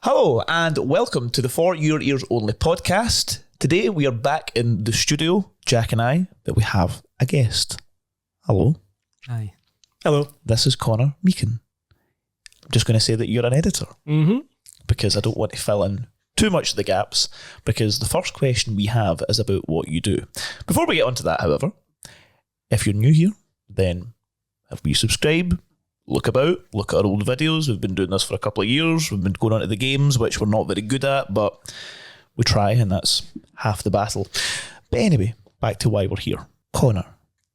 Hello and welcome to the For Your Ears Only podcast. Today we are back in the studio, Jack and I, but we have a guest. Hello. Hi. Hello. This is Conor Meechan. I'm just going to say that you're an editor because I don't want to fill in too much of the gaps, because the first question we have is about what you do. Before we get onto that, however, if you're new here, then have we subscribe? Look about, look at our old videos. We've been doing this for a couple of years. We've been going on to the games, which we're not very good at, but we try, and that's half the battle. But anyway, back to why we're here. Conor,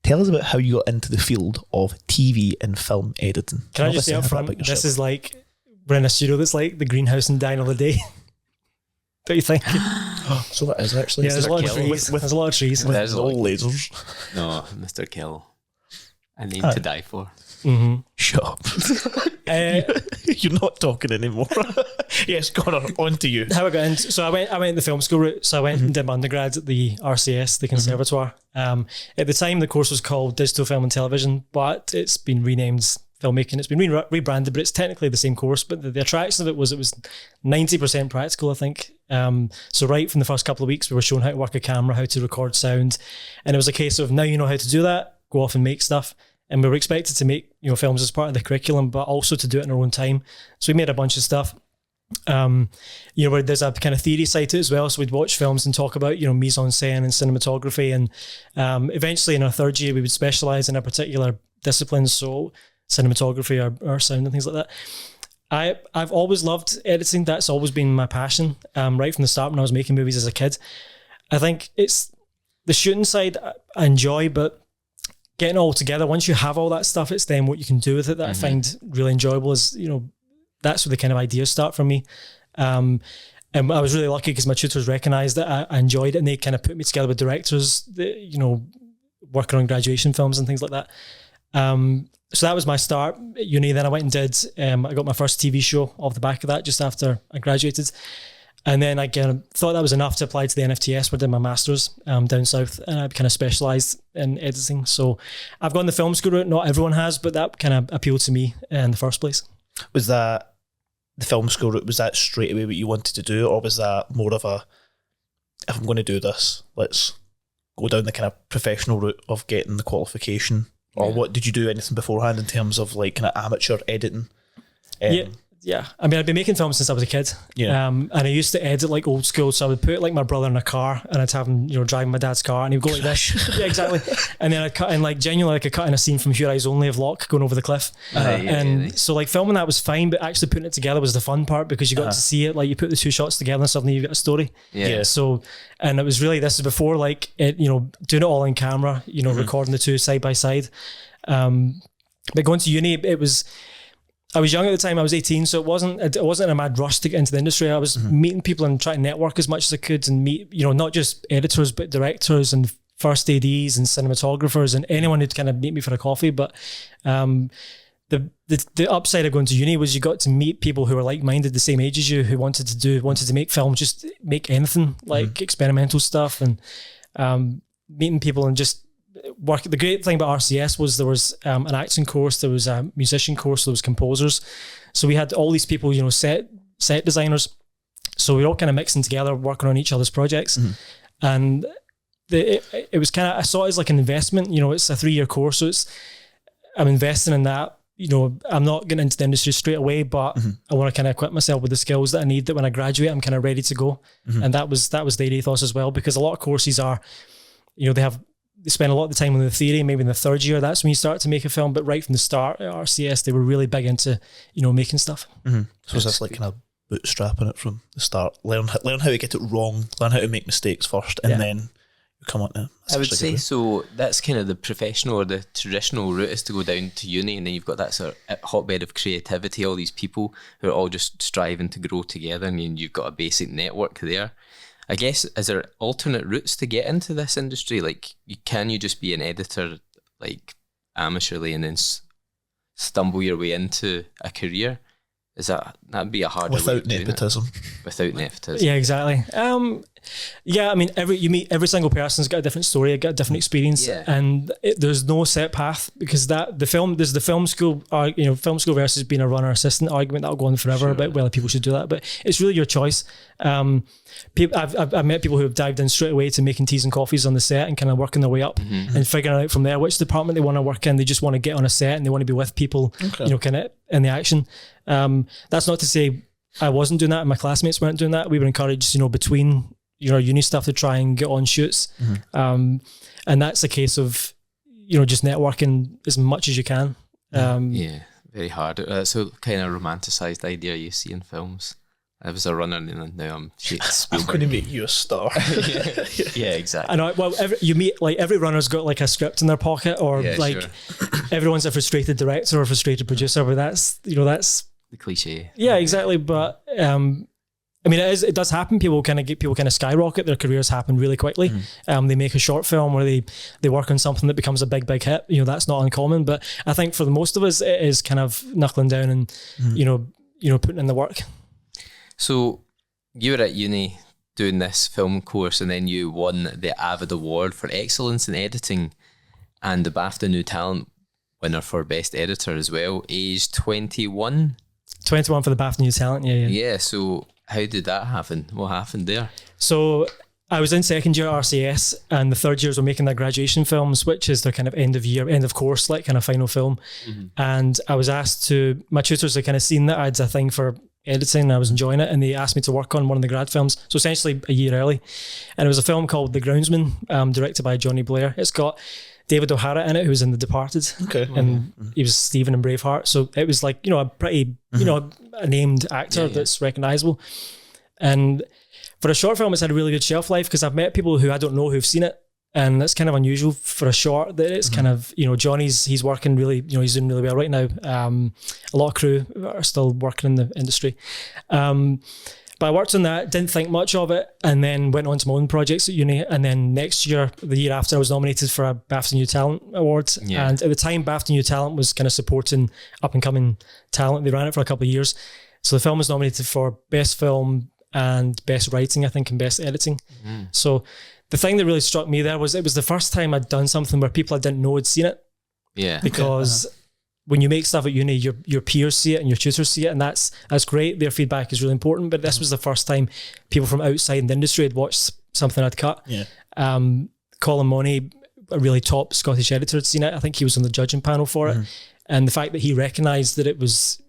tell us about how you got into the field of TV and film editing. Can I just say up front, this is like, we're in a studio that's like the greenhouse in Dine of the Day. Don't you think? So that is actually. Yeah, there's a lot of trees. There's a lot of trees. There's all lasers. No, Mr. Kill. I need to die for. Shut up. You're not talking anymore. Yes, Conor, on to you. How I got into, so I went the film school route. So I went and did my undergrad at the RCS, the Conservatoire. At the time, the course was called Digital Film and Television, but it's been renamed Filmmaking. It's been rebranded, but it's technically the same course. But the attraction of it was 90% practical, I think. So right from the first couple of weeks, we were shown how to work a camera, how to record sound, and it was a case of, now you know how to do that, go off and make stuff. And we were expected to make films as part of the curriculum, but also to do it in our own time. So we made a bunch of stuff. Where there's a kind of theory side to it as well. So we'd watch films and talk about mise en scène and cinematography, and eventually in our third year we would specialise in a particular discipline, so cinematography or sound and things like that. I've always loved editing. That's always been my passion, right from the start when I was making movies as a kid. I think it's the shooting side I enjoy, but getting it all together, once you have all that stuff, it's then what you can do with it that I find really enjoyable. Is that's where the kind of ideas start for me. And I was really lucky because my tutors recognised that I enjoyed it, and they kind of put me together with directors that, working on graduation films and things like that. So that was my start at uni. Then I went and did, I got my first TV show off the back of that just after I graduated. And then I kind of thought that was enough to apply to the NFTS, where I did my master's down south, and I kind of specialised in editing. So I've gone the film school route. Not everyone has, but that kind of appealed to me in the first place. Was that the film school route? Was that straight away what you wanted to do, or was that more of a, if I'm going to do this, let's go down the kind of professional route of getting the qualification? Or what did you do anything beforehand in terms of like kind of amateur editing? Yeah. I mean, I'd been making films since I was a kid. Yeah. And I used to edit like old school. So I would put like my brother in a car, and I'd have him, driving my dad's car, and he'd go like this. Yeah, exactly. And then I'd cut in like genuinely like a cut in a scene from Here Eyes Only of Locke going over the cliff. So like filming that was fine, but actually putting it together was the fun part, because you got to see it. Like you put the two shots together and suddenly you've got a story. Yeah. So, and it was really, this is before like it, doing it all in camera, recording the two side by side. But going to uni, I was young at the time. I was 18, so it wasn't a mad rush to get into the industry. I was meeting people and trying to network as much as I could, and meet, not just editors, but directors and first ADs and cinematographers and anyone who'd kind of meet me for a coffee. But the upside of going to uni was you got to meet people who were like-minded, the same age as you, who wanted to make film, just make anything, like experimental stuff, and meeting people and just work. The great thing about RCS was there was an acting course, there was a musician course, there was composers. So we had all these people, set designers. So we were all kind of mixing together, working on each other's projects. And it was kind of, I saw it as like an investment. It's a 3-year course, so I'm investing in that. I'm not getting into the industry straight away, but I want to kind of equip myself with the skills that I need, that when I graduate, I'm kind of ready to go. And that was the ethos as well, because a lot of courses are, they spend a lot of the time on the theory. Maybe in the third year, that's when you start to make a film. But right from the start at RCS, they were really big into, making stuff. So is this like kind of bootstrapping it from the start? Learn how to get it wrong, learn how to make mistakes first, and then you come on to. I would say so. That's kind of the professional or the traditional route, is to go down to uni, and then you've got that sort of hotbed of creativity, all these people who are all just striving to grow together, and you've got a basic network there. I guess, is there alternate routes to get into this industry? Like, can you just be an editor, like, amateurly, and then stumble your way into a career? that'd be a hard without nepotism. Without nepotism. Yeah, exactly. Yeah, I mean, every single person's got a different story, got a different experience, and there's no set path, because there's the film school, film school versus being a runner assistant argument that'll go on forever about whether people should do that, but it's really your choice. I've met people who have dived in straight away to making teas and coffees on the set and kind of working their way up and figuring out from there which department they want to work in. They just want to get on a set and they want to be with people, kind of in the action. That's not to say I wasn't doing that and my classmates weren't doing that. We were encouraged, between uni stuff to try and get on shoots. And that's a case of, just networking as much as you can. Very hard. It's a kind of romanticised idea you see in films. I was a runner and now I'm I'm going to make you a star. Yeah, exactly. I know. Well, every runner's got like a script in their pocket, or everyone's a frustrated director or a frustrated producer, but that's the cliche. Yeah, exactly. But I mean, it does happen. People kind of skyrocket. Their careers happen really quickly. They make a short film or they work on something that becomes a big hit. That's not uncommon. But I think for the most of us, it is kind of knuckling down and putting in the work. So you were at uni doing this film course, and then you won the Avid Award for Excellence in Editing and the BAFTA New Talent winner for Best Editor as well, aged 21. 21 for the BAFTA New Talent, yeah. Yeah, so how did that happen? What happened there? So I was in second year at RCS, and the third years were making their graduation films, which is their kind of end of course, like kind of final film. And I was asked my tutors had kind of seen that I had a thing for editing and I was enjoying it, and they asked me to work on one of the grad films, so essentially a year early. And it was a film called The Groundsman, directed by Johnny Blair. It's got David O'Hara in it, who was in The Departed, and he was Stephen in Braveheart, so it was like a pretty a named actor that's recognisable. And for a short film, it's had a really good shelf life, because I've met people who I don't know who've seen it, and that's kind of unusual for a short. That it's kind of he's working really, he's doing really well right now. A lot of crew are still working in the industry, but I worked on that, didn't think much of it, and then went on to my own projects at uni. And then the year after, I was nominated for a BAFTA New Talent Award. And at the time, BAFTA New Talent was kind of supporting up and coming talent. They ran it for a couple of years, so the film was nominated for Best Film and Best Writing, I think, and Best Editing. So the thing that really struck me there was it was the first time I'd done something where people I didn't know had seen it. Yeah. Because when you make stuff at uni, your peers see it and your tutors see it, and that's great. Their feedback is really important. But this was the first time people from outside the industry had watched something I'd cut. Yeah. Colin Money, a really top Scottish editor, had seen it. I think he was on the judging panel for it. And the fact that he recognised that it was,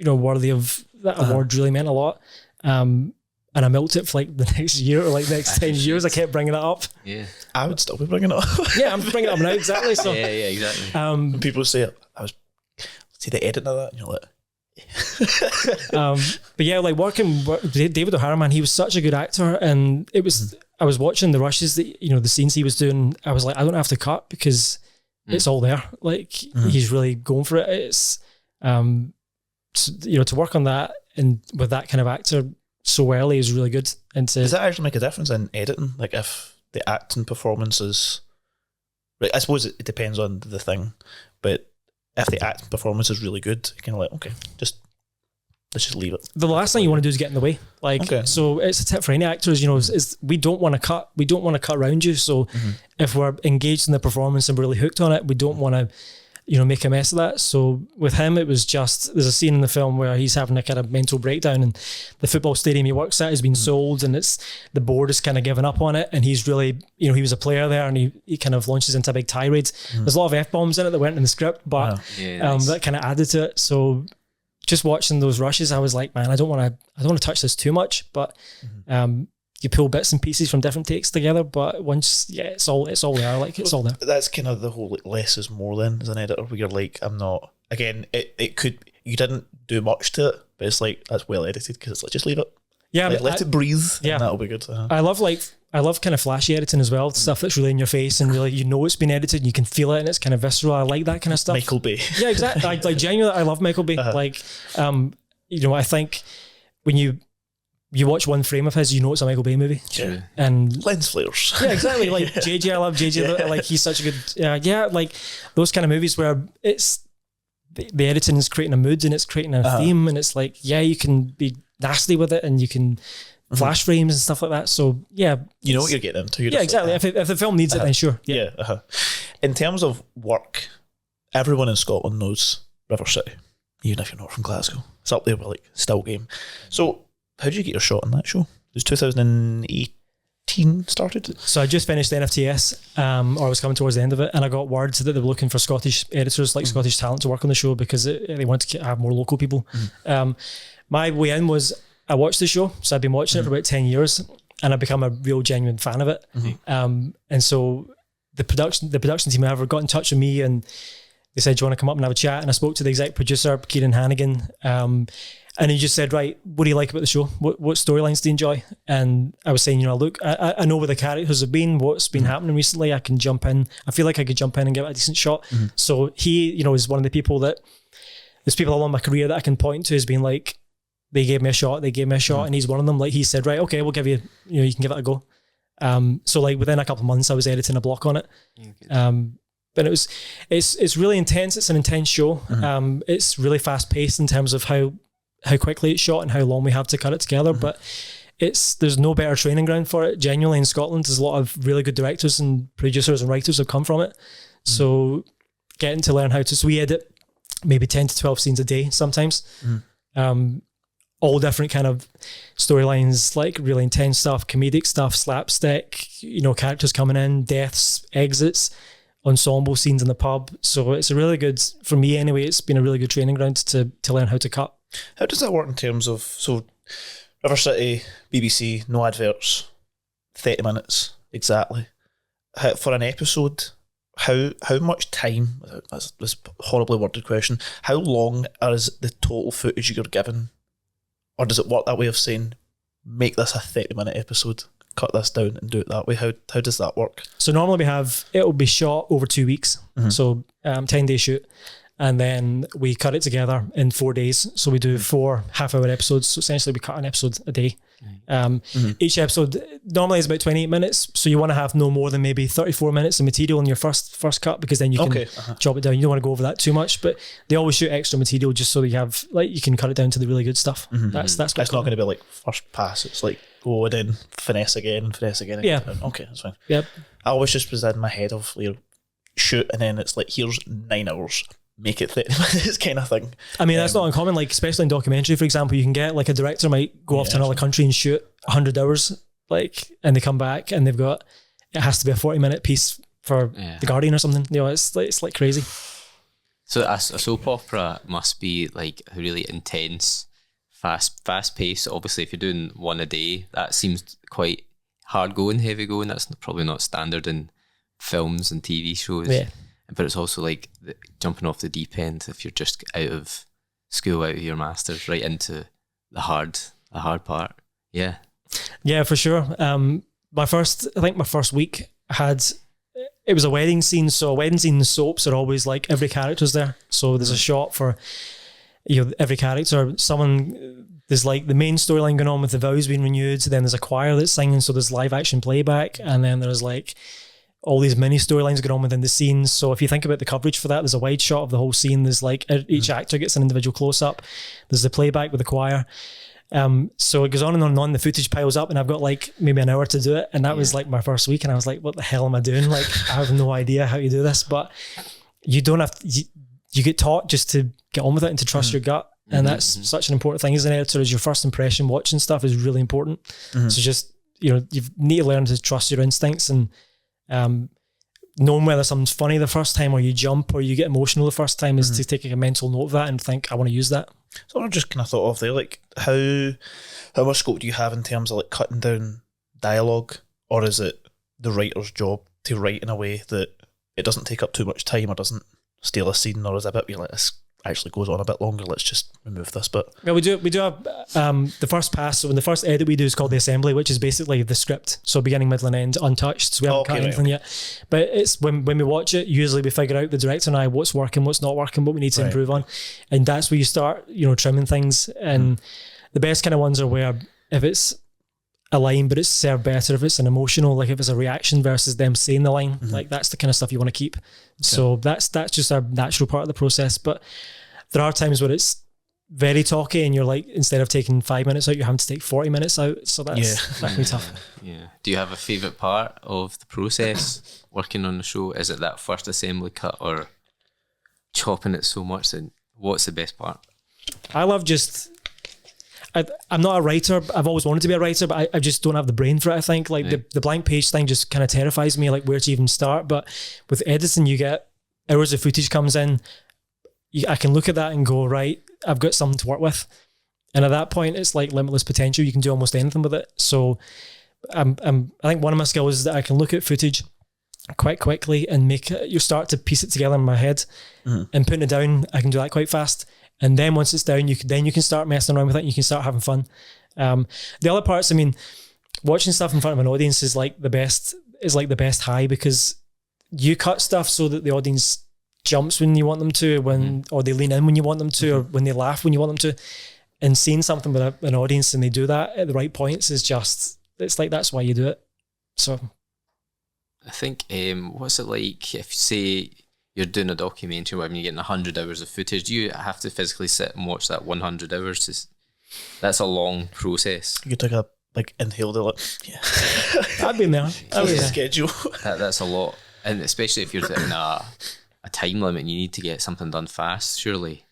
worthy of that award really meant a lot. And I milked it for like the next year or like the next 10 years. I kept bringing it up. Yeah. I would still be bringing it up. Yeah, I'm bringing it up now, exactly. So, yeah, exactly. People say, see the edit of that, and you're like... but yeah, like David O'Hara, man, he was such a good actor, and it was, I was watching the rushes that, the scenes he was doing, I was like, I don't have to cut because it's all there. Like, he's really going for it. It's, to work on that and with that kind of actor so early is really good. And does that actually make a difference in editing? Like if the acting performance is, right, I suppose it depends on the thing, but if the acting performance is really good, you kind of like, okay, let's just leave it. The last thing you want to do is get in the way. So it's a tip for any actors, is we don't want to cut. We don't want to cut around you. So if we're engaged in the performance and we're really hooked on it, we don't want to, make a mess of that. So with him, it was just, there's a scene in the film where he's having a kind of mental breakdown, and the football stadium he works at has been sold, and the board is kind of given up on it, and he's really, he was a player there, and he kind of launches into a big tirade. There's a lot of F-bombs in it that weren't in the script, but nice. That kind of added to it. So just watching those rushes, I was like, man, I don't want to touch this too much, but you pull bits and pieces from different takes together, but once, it's all there. Like, it's all there. That's kind of the whole less is more then as an editor, where you're like, I'm not, again, it could, you didn't do much to it, but it's like, that's well edited, because it's like, just leave it. Yeah. Like, let it breathe. Yeah. And that'll be good. I love kind of flashy editing as well, stuff that's really in your face and really, it's been edited and you can feel it and it's kind of visceral. I like that kind of stuff. Michael Bay. Yeah, exactly. Like genuinely, I love Michael Bay. Like, I think when you watch one frame of his, it's a Michael Bay movie. Yeah. And lens flares. Yeah, exactly. Like JJ, I love JJ. Like, he's such a good, like those kind of movies where it's the editing is creating a mood and it's creating a theme, and it's like, yeah, you can be nasty with it and you can flash frames and stuff like that. So yeah, you know what you're getting into. Yeah, exactly. Like, if the film needs it, then sure. Yeah. In terms of work, everyone in Scotland knows River City, even if you're not from Glasgow. It's up there with like Still Game. So how did you get your shot on that show? It was 2018 started. So I just finished the NFTS, or I was coming towards the end of it, and I got word that they were looking for Scottish editors, like Scottish talent, to work on the show because they wanted to have more local people. My way in was I watched the show, so I've been watching it for about 10 years, and I've become a real genuine fan of it. And so the production team ever got in touch with me, and they said, do you want to come up and have a chat? And I spoke to the exec producer, Kieran Hannigan, and he just said, right, what do you like about the show? What storylines do you enjoy? And I was saying, look, I know where the characters have been, what's been happening recently. I can jump in. I feel like I could jump in and give it a decent shot. So he, is one of the people that, there's people along my career that I can point to as being like, they gave me a shot, and he's one of them. Like, he said, right, okay, we'll give you, you can give it a go. So like within a couple of months, I was editing a block on it. But it's really intense. It's an intense show. It's really fast paced in terms of how quickly it's shot and how long we have to cut it together. But there's no better training ground for it. Genuinely, in Scotland, there's a lot of really good directors and producers and writers have come from it. So getting to learn so we edit maybe 10 to 12 scenes a day sometimes. All different kind of storylines, like really intense stuff, comedic stuff, slapstick, characters coming in, deaths, exits, ensemble scenes in the pub. So it's a really good, for me anyway, it's been a really good training ground to learn how to cut. How does that work in terms of, so River City, BBC, no adverts, 30 minutes exactly. For an episode, how much time, that's this horribly worded question, how long is the total footage you're given? Or does it work that way of saying, make this a 30-minute episode, cut this down and do it that way? How does that work? So normally it'll be shot over 2 weeks. So 10-day shoot. And then we cut it together in 4 days. So we do 4 half-hour episodes. So essentially we cut an episode a day. Each episode normally is about 28 minutes. So you want to have no more than maybe 34 minutes of material in your first cut, because then you can chop it down. You don't want to go over that too much, but they always shoot extra material just so that you have, like, you can cut it down to the really good stuff. That's not going to be like first pass. It's like go and then finesse again. Yeah. Okay, that's fine. Yep. I always just was in my head of shoot, and then it's like, here's 9 hours. Make it 30 minutes kind of thing. I mean, that's not uncommon. Like, especially in documentary, for example, you can get like a director might go off to another country and shoot 100 hours, like, and they come back and they've got, it has to be a 40-minute piece for The Guardian or something. It's like crazy. So a soap opera must be like a really intense, fast paced. Obviously, if you're doing one a day, that seems quite hard going, heavy going. That's probably not standard in films and TV shows. Yeah. But it's also like jumping off the deep end if you're just out of school, out of your masters, right into the hard part. Yeah. Yeah, for sure. My first week it was a wedding scene. So a wedding scene in soaps are always like every character's there. So there's a shot for every character. There's like the main storyline going on with the vows being renewed. Then there's a choir that's singing. So there's live action playback, and then there's like all these mini storylines going on within the scenes. So if you think about the coverage for that, there's a wide shot of the whole scene. There's like each actor gets an individual close up. There's the playback with the choir. So it goes on and on and on. The footage piles up, and I've got like maybe an hour to do it. And that was like my first week, and I was like, what the hell am I doing? Like, I have no idea how you do this, but you don't have to, you get taught just to get on with it and to trust your gut. And that's such an important thing as an editor, is your first impression watching stuff is really important. So just, you need to learn to trust your instincts, and knowing whether something's funny the first time, or you jump or you get emotional the first time, is to take a mental note of that and think, I want to use that. So I just kind of thought of there, like, how much scope do you have in terms of like cutting down dialogue, or is it the writer's job to write in a way that it doesn't take up too much time or doesn't steal a scene, or is it a bit you're like, this actually goes on a bit longer, let's just remove this bit? Yeah, we do have the first pass. So when the first edit we do is called the assembly, which is basically the script, so beginning, middle and end untouched, so we haven't cut anything yet. But it's when we watch it, usually we figure out, the director and I, what's working, what's not working, what we need to improve on, and that's where you start trimming things. And the best kind of ones are where, if it's a line but it's served better if it's an emotional, like if it's a reaction versus them saying the line, like that's the kind of stuff you want to keep. So that's just our natural part of the process. But there are times where it's very talky and you're like, instead of taking 5 minutes out, you're having to take 40 minutes out. So that can be tough. Yeah. Do you have a favourite part of the process working on the show? Is it that first assembly cut or chopping it so much? And what's the best part? I love I'm not a writer. I've always wanted to be a writer, but I just don't have the brain for it. I think like the blank page thing just kind of terrifies me, like where to even start. But with editing, you get hours of footage comes in. I can look at that and go, right, I've got something to work with. And at that point, it's like limitless potential. You can do almost anything with it. So I think one of my skills is that I can look at footage quite quickly and you start to piece it together in my head and putting it down. I can do that quite fast. And then once it's down, you can start messing around with it and you can start having fun. The other parts, I mean, watching stuff in front of an audience is like the best high, because you cut stuff so that the audience jumps when you want them to, or they lean in when you want them to, or when they laugh when you want them to. And seeing something with an audience and they do that at the right points is just, it's like, that's why you do it. So I think, what's it like if, say, you're doing a documentary where you're getting 100 hours of footage? Do you have to physically sit and watch that 100 hours? That's a long process. You took a inhale, like, yeah. I've been there. Schedule. That's a lot, and especially if you're in a time limit and you need to get something done fast. Surely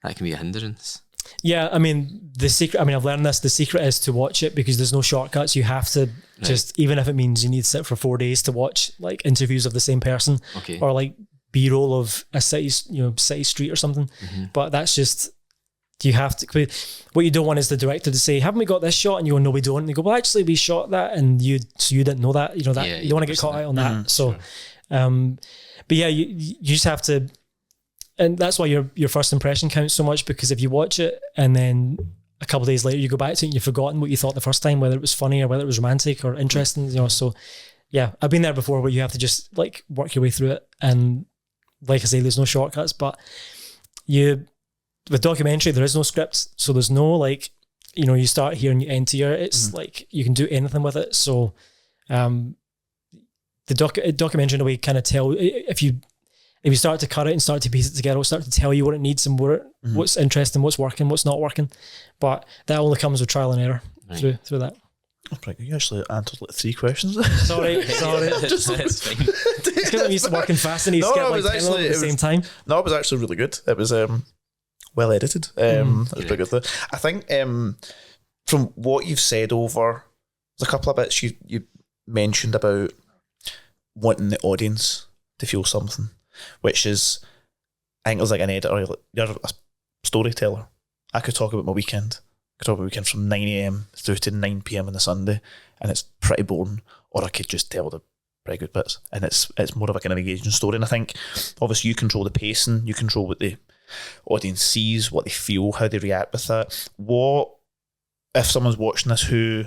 that can be a hindrance. Yeah, I mean, I've learned this. The secret is to watch it, because there's no shortcuts. You have to just, even if it means you need to sit for 4 days to watch like interviews of the same person, or like B-roll of a city street or something. But that's just, you have to, what you don't want is the director to say, haven't we got this shot? And you go, no, we don't. And they go, well, actually we shot that, and you didn't know that, you know, that you don't want to get caught out on that. So, but yeah, you just have to, and that's why your first impression counts so much, because if you watch it and then a couple of days later you go back to it and you've forgotten what you thought the first time, whether it was funny or whether it was romantic or interesting, you know. So yeah, I've been there before, where you have to just like work your way through it. And like I say, there's no shortcuts, but with documentary, there is no script. So there's no like, you know, you start here and you end here. It's like, you can do anything with it. So the documentary, in a way, kind of tell, if you start to cut it and start to piece it together, it'll start to tell you what it needs and what's interesting, what's working, what's not working. But that only comes with trial and error through that. Oh, you actually answered like 3 questions. Sorry. That's fine. It's because I'm used to working fast and he's getting like 10 at the same time. No, it was actually really good. It was well edited. It was pretty good. I think from what you've said over, there's a couple of bits you mentioned about wanting the audience to feel something, which is, I think it was like an editor, you're a storyteller. I could talk about my weekend. I could talk about my weekend from 9 a.m. through to 9 p.m. on the Sunday, and it's pretty boring. Or I could just tell the pretty good bits, and it's more of a kind of engaging story. And I think obviously you control the pacing, you control what the audience sees, what they feel, how they react with that. What if someone's watching this who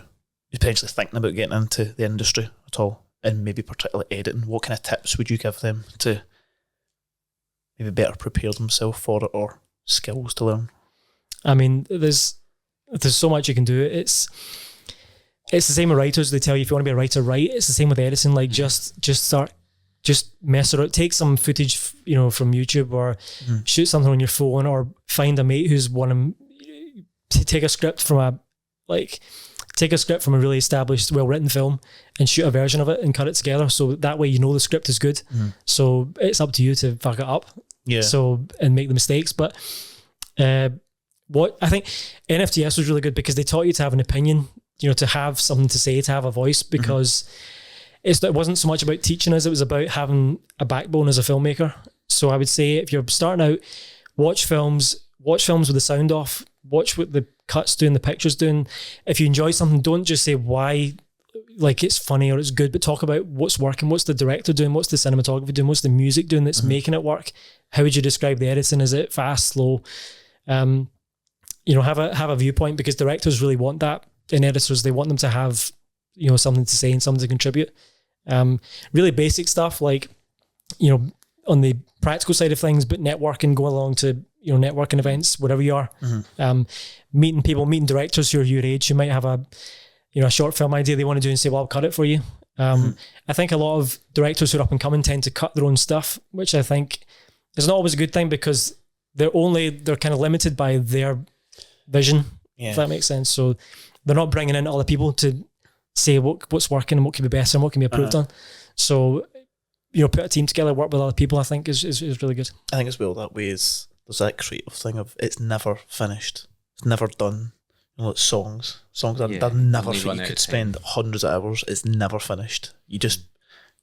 is potentially thinking about getting into the industry at all, and maybe particularly editing? What kind of tips would you give them to maybe better prepare themselves for it, or skills to learn? I mean, there's so much you can do. It's the same with writers. They tell you, if you want to be a writer, write. It's the same with editing. Like just mess around. Take some footage, you know, from YouTube, or shoot something on your phone, or find a mate who's to take a script from a really established, well-written film and shoot a version of it and cut it together. So that way, you know, the script is good. So it's up to you to fuck it up. Yeah. So, and make the mistakes. But what I think NFTS was really good, because they taught you to have an opinion, you know, to have something to say, to have a voice, because it wasn't so much about teaching us, it was about having a backbone as a filmmaker. So I would say, if you're starting out, watch films with the sound off, watch what the cut's doing, the picture's doing. If you enjoy something, don't just say why, like it's funny or it's good, but talk about what's working, what's the director doing, what's the cinematography doing, what's the music doing that's making it work. How would you describe the editing? Is it fast, slow? You know, have a viewpoint, because directors really want that in editors. They want them to have, you know, something to say and something to contribute. Really basic stuff, like, you know, on the practical side of things, but networking, go along to, you know, networking events, wherever you are, meeting people, meeting directors who are your age, who might have a short film idea they want to do and say, well, I'll cut it for you. I think a lot of directors who are up and coming tend to cut their own stuff, which I think is not always a good thing, because they're kind of limited by their vision, if that makes sense. So they're not bringing in other people to say what's working and what can be better and what can be improved on. So, put a team together, work with other people, I think is really good. I think as well that way there's that creative thing of it's never finished. It's never done. It's songs are never, you could spend hundreds of hours, it's never finished. You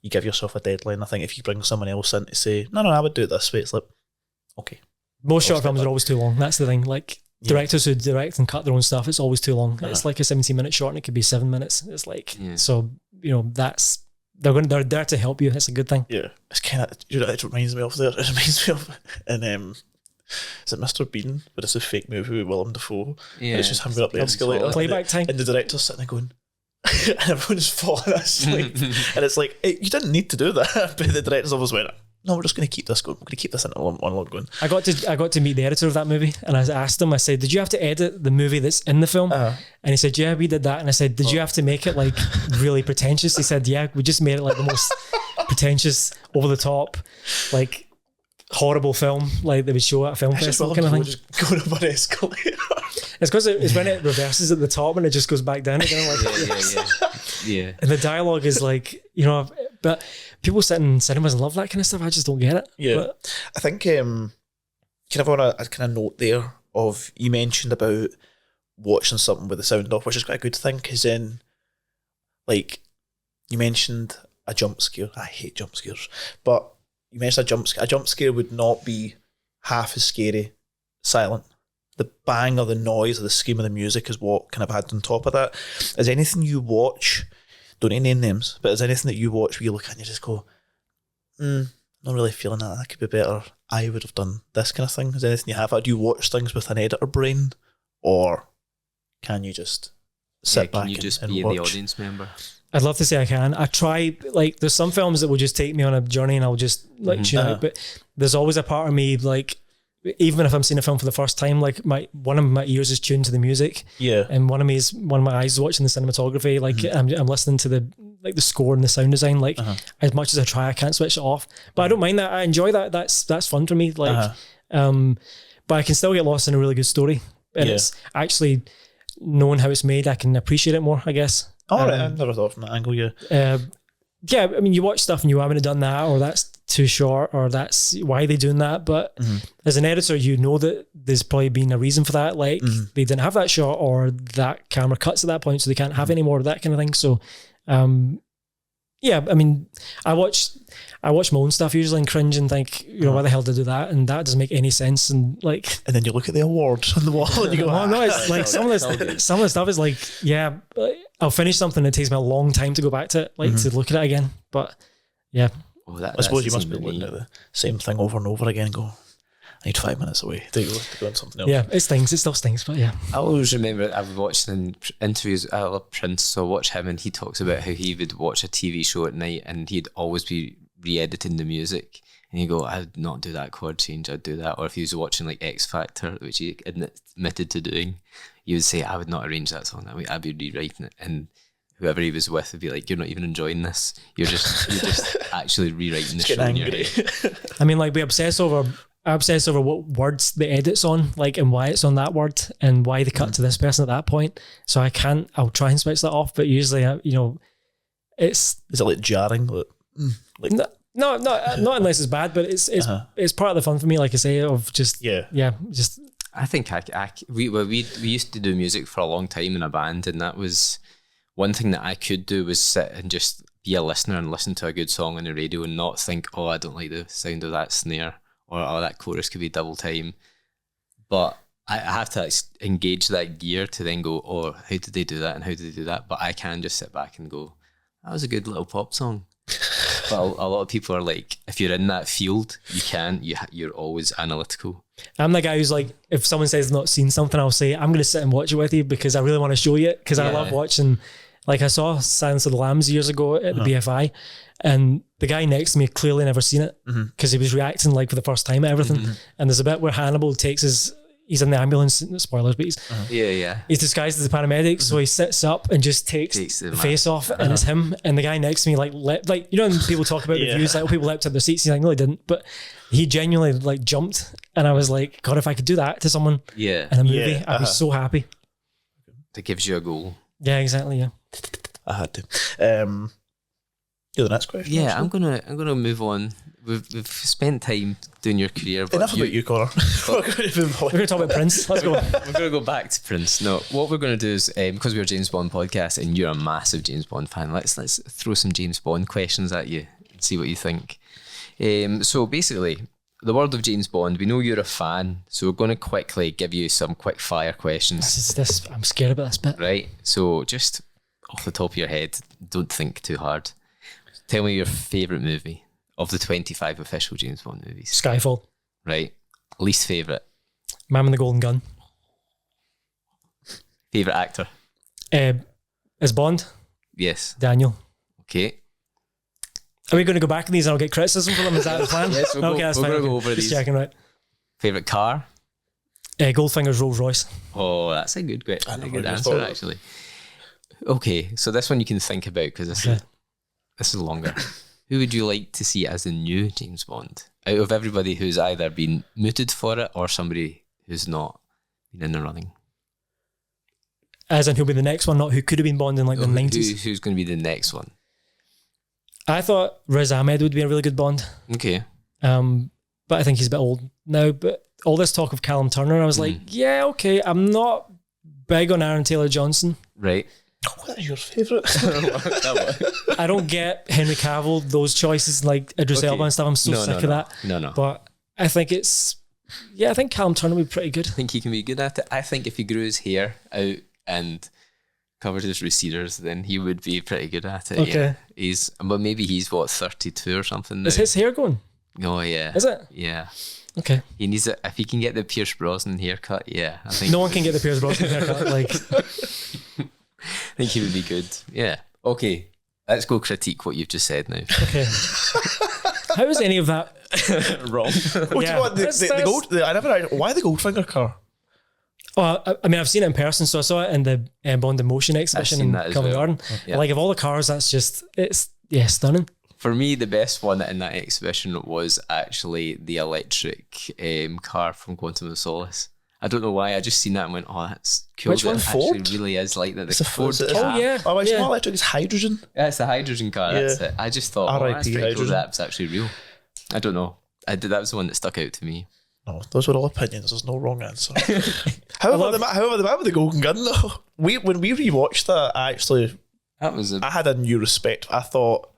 give yourself a deadline. I think if you bring someone else in to say, no, I would do it this way, it's like, okay. Most short films are always too long. That's the thing. Like, directors who direct and cut their own stuff, it's always too long. It's like a 17-minute short and it could be 7 minutes. It's like, so, that's, they're there to help you. That's a good thing. Yeah. It's kind of, it reminds me of and is it Mr. Bean? But it's a fake movie with Willem Dafoe. Yeah. It's just him going up the escalator. Playback time. And the director's sitting there going, and everyone's falling asleep. And it's like, you didn't need to do that. But the director's always went, no, we're just going to keep this going. We're going to keep this in one long going. I got to meet the editor of that movie, and I asked him, I said, did you have to edit the movie that's in the film? And he said, yeah, we did that. And I said, did you have to make it like really pretentious? He said, yeah, we just made it like the most pretentious, over the top, like horrible film like they would show at a film festival kind of thing. Just going up an escalator. It's because it's when it reverses at the top and it just goes back down again. Yeah. And the dialogue is like, but people sit in cinemas and love that kind of stuff. I just don't get it. Yeah. But I think kind of on a kind of note there of, you mentioned about watching something with the sound off, which is quite a good thing, because then, like, you mentioned a jump scare. I hate jump scares, but you mentioned a jump scare. A jump scare would not be half as scary silent. The bang or the noise or the scream of the music is what kind of adds on top of that. Is anything you watch, don't need to name names, but is anything that you watch where you look at and you just go, not really feeling that, that could be better, I would have done this kind of thing? Is there anything you have? Do you watch things with an editor brain, or can you just sit back and watch? Can you just be the audience member? I'd love to say I can. I try, like, there's some films that will just take me on a journey and I'll just like tune out, but there's always a part of me, like, even if I'm seeing a film for the first time, like one of my ears is tuned to the music, and one of my eyes is watching the cinematography. Like I'm listening to the score and the sound design. Like as much as I try, I can't switch it off. But I don't mind that. I enjoy that. That's fun for me. Like, but I can still get lost in a really good story, and it's actually knowing how it's made. I can appreciate it more, I guess. All right, I've never thought from that angle. Yeah, I mean, you watch stuff and you haven't done that, or that's too short, or that's why are they doing that. But as an editor, you know that there's probably been a reason for that. Like they didn't have that shot, or that camera cuts at that point, so they can't have any more of that kind of thing. So, yeah, I mean, I watch my own stuff usually and cringe and think, why the hell did I do that? And that doesn't make any sense. And like, and then you look at the awards on the wall and you go, oh no, it's like some of the stuff is like, yeah, I'll finish something. It takes me a long time to go back to it, like to look at it again. But yeah. I suppose you must be looking at the same thing over and over again and go, I need 5 minutes away to go on something else. Yeah, it still stings, but yeah. I always remember I've watched in interviews, I love Prince, so I watch him and he talks about how he would watch a TV show at night and he'd always be re-editing the music and he'd go, I'd not do that chord change, I'd do that. Or if he was watching like X Factor, which he admitted to doing, he would say, I would not arrange that song that way, I'd be rewriting it. And whoever he was with would be like, you're not even enjoying this, you're just actually rewriting the show in your head. I mean, like, I obsess over what words the edit's on, like, and why it's on that word and why they cut to this person at that point. So I'll try and switch that off, but usually, is it like jarring? No, not unless it's bad, but it's part of the fun for me, like I say, of just, just. I think we used to do music for a long time in a band, and that was one thing that I could do was sit and just be a listener and listen to a good song on the radio and not think, oh, I don't like the sound of that snare, or oh, that chorus could be double time. But I have to engage that gear to then go, oh, how did they do that and how did they do that? But I can just sit back and go, that was a good little pop song. But a lot of people are like, if you're in that field, you're always analytical. I'm the guy who's like, if someone says they've not seen something, I'll say, I'm going to sit and watch it with you because I really want to show you it, because I love watching. Like, I saw Silence of the Lambs years ago at the BFI, and the guy next to me clearly never seen it because he was reacting like for the first time at everything. And there's a bit where Hannibal takes his he's in the ambulance, spoilers, but he's disguised as a paramedic, so he sits up and just takes the face off, and it's him, and the guy next to me like you know when people talk about reviews, like people leapt out their seats, he's like, no, he didn't, but he genuinely like jumped, and I was like, God, if I could do that to someone in a movie, I'd be so happy. That gives you a goal. Yeah, exactly. Yeah, I had to. You're the next question. Yeah, actually. I'm gonna move on. We've spent time doing your career. But Enough about you, Conor. We're going to talk about Prince. Let's go. We're going to go back to Prince. No, what we're going to do is because we're a James Bond podcast and you're a massive James Bond fan. Let's throw some James Bond questions at you and see what you think. So basically, the world of James Bond. We know you're a fan, so we're going to quickly give you some quick fire questions. I'm scared about this bit. Right. So just off the top of your head, don't think too hard. Tell me your favourite movie of the 25 official James Bond movies. Skyfall. Right. Least favourite. Man with the Golden Gun. Favourite actor. Is Bond? Yes. Daniel. Okay. Are we going to go back on these and I'll get criticism for them? Is that the plan? Yes, we're that's going fine. to go over Just these. checking, right. Favourite car. Goldfinger's Rolls Royce. Oh, that's a good answer, actually. Okay, so this one you can think about because this is longer. Who would you like to see as the new James Bond? Out of everybody who's either been mooted for it or somebody who's not been in the running. As in who'll be the next one, not who could have been Bond in like the 90s. Who's going to be the next one? I thought Riz Ahmed would be a really good Bond. Okay. But I think he's a bit old now. But all this talk of Callum Turner, I was like, yeah, okay. I'm not big on Aaron Taylor-Johnson. Right. What is your favourite? I don't get Henry Cavill, those choices like Idris Elba and stuff. I'm so sick of that. No. But I think I think Callum Turner would be pretty good. I think he can be good at it. I think if he grew his hair out and covered his receders, then he would be pretty good at it. Okay. Yeah. But maybe he's 32 or something now. Is his hair going? Oh yeah. Is it? Yeah. Okay. He needs it. If he can get the Pierce Brosnan haircut, yeah. I think no one can get the Pierce Brosnan haircut. Like, I think he would be good. Yeah. Okay. Let's go critique what you've just said now. Okay. How is any of that wrong? What do you want? The gold? I never. Why the Goldfinger car? Oh, I mean, I've seen it in person, so I saw it in the Bond in Motion exhibition in Covent Garden. Yeah. Like, of all the cars, it's stunning. For me, the best one in that exhibition was actually the electric car from Quantum of Solace. I don't know why, I just seen that and went, oh, that's cool. Which one? Ford? Actually really is like that. It's a Ford. Oh, yeah. Oh, it's not electric, it's hydrogen. Yeah, it's a hydrogen car, that's it. I just thought, that's pretty cool that was actually real. I don't know. That was the one that stuck out to me. No, those were all opinions. There's no wrong answer. However, the man with the golden gun, though, when we rewatched that, I had a new respect. I thought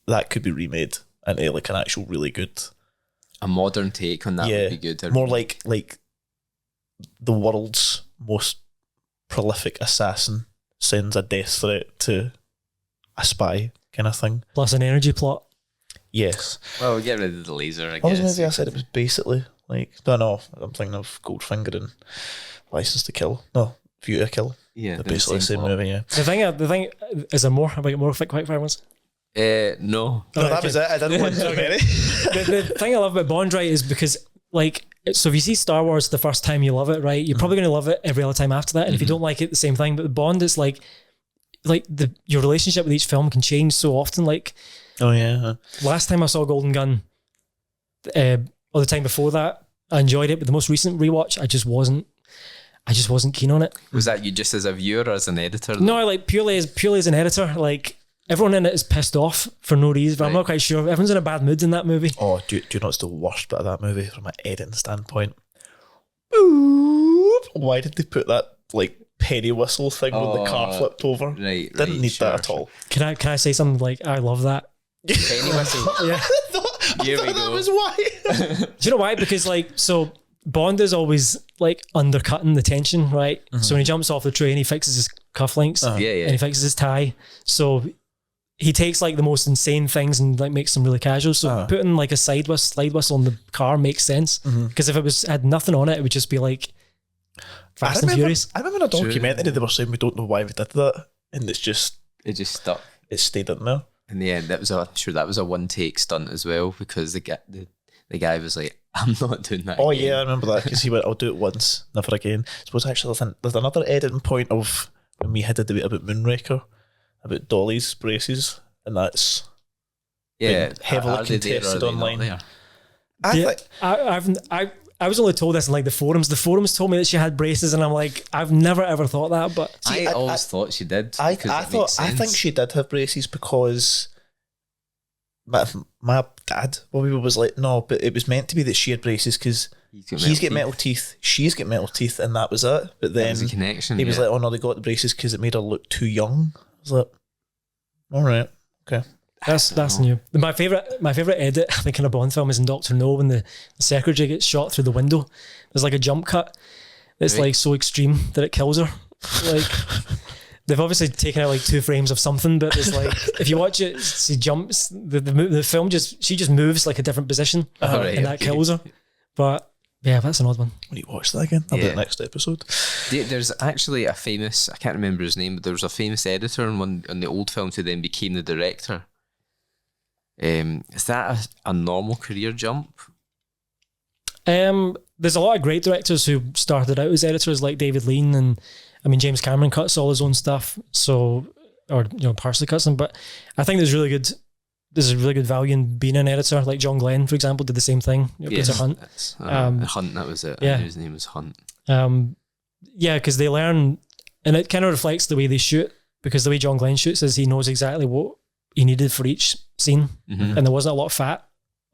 that could be remade and like an actual really good, a modern take on that would be good. More like the world's most prolific assassin sends a death threat to a spy kind of thing. Plus an energy plot. Yes. Well, we get rid of the laser, I guess. Maybe I said it was basically like, no, I'm thinking of Goldfinger and License to Kill. No, View to Kill. Yeah, they're basically the same movie. Yeah. The thing is there more? Have I got more quick fire ones? No. That was it. I didn't want so many. The thing I love about Bond, right, is because like, so if you see Star Wars the first time you love it, right, you're probably going to love it every other time after that. And if you don't like it, the same thing. But the Bond is like your relationship with each film can change so often. Like, oh yeah. Last time I saw Golden Gun, or the time before that, I enjoyed it. But the most recent rewatch, I just wasn't keen on it. Was that you just as a viewer or as an editor? Though? No, like purely as an editor. Like, everyone in it is pissed off for no reason. But I'm not quite sure. Everyone's in a bad mood in that movie. Oh, do you know what's the worst bit of that movie from an editing standpoint? Boop. Why did they put that like penny whistle thing when the car flipped over? Right. Didn't need that at all. Can I say something like, I love that? Penny whistle. Yeah. Here we go. That was why. Do you know why? Because like, so Bond is always like undercutting the tension, right? Mm-hmm. So when he jumps off the train, he fixes his cufflinks, and he fixes his tie. So he takes like the most insane things and like makes them really casual. So putting like a slide whistle on the car makes sense, because if it had nothing on it, it would just be like Fast and Furious. I remember in a documentary they were saying we don't know why we did that, and it just stuck. It stayed in there. In the end, that was a one take stunt as well, because the guy was like, I'm not doing that. Oh again. yeah, I remember that because he went, "I'll do it once, never again." I suppose actually there's another editing point of when we had a debate about Moonraker, about Dolly's braces, and that's been heavily contested online. I was only told this in like the forums. The forums told me that she had braces, and I'm like, I've never ever thought that. But I always thought she did. I think she did have braces because my dad was like, no, but it was meant to be that she had braces because he's got metal teeth, she's got metal teeth, and that was it. But then was a connection, he was like, oh no, they got the braces because it made her look too young. I was like, all right, okay. That's new. My favorite edit, I think, in a Bond film is in Doctor No when the secretary gets shot through the window. There's like a jump cut that's like so extreme that it kills her. Like they've obviously taken out like 2 frames of something, but it's like if you watch it, she jumps. The film she just moves like a different position, and that kills her. But yeah, that's an odd one. When you watch that again, I'll do it next episode. There's actually a famous, I can't remember his name, but there was a famous editor on the old films who then became the director. Is that a normal career jump? There's a lot of great directors who started out as editors, like David Lean, and I mean James Cameron cuts all his own stuff, partially cuts them. But I think there's a really good value in being an editor. Like John Glenn, for example, did the same thing. Peter Hunt. Hunt, that was it. Yeah. I knew his name was Hunt. Because they learn, and it kind of reflects the way they shoot, because the way John Glenn shoots is he knows exactly what he needed for each scene, and there wasn't a lot of fat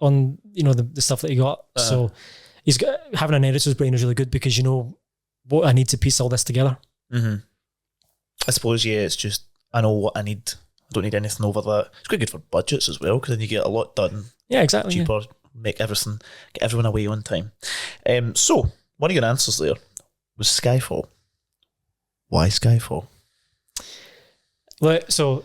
on the stuff that he got. So having an editor's brain is really good because you know what I need to piece all this together. I suppose it's just I know what I need. I don't need anything over that. It's quite good for budgets as well because then you get a lot done. Yeah, exactly. Cheaper, get everyone away on time. So one of your answers there was Skyfall. Why Skyfall? So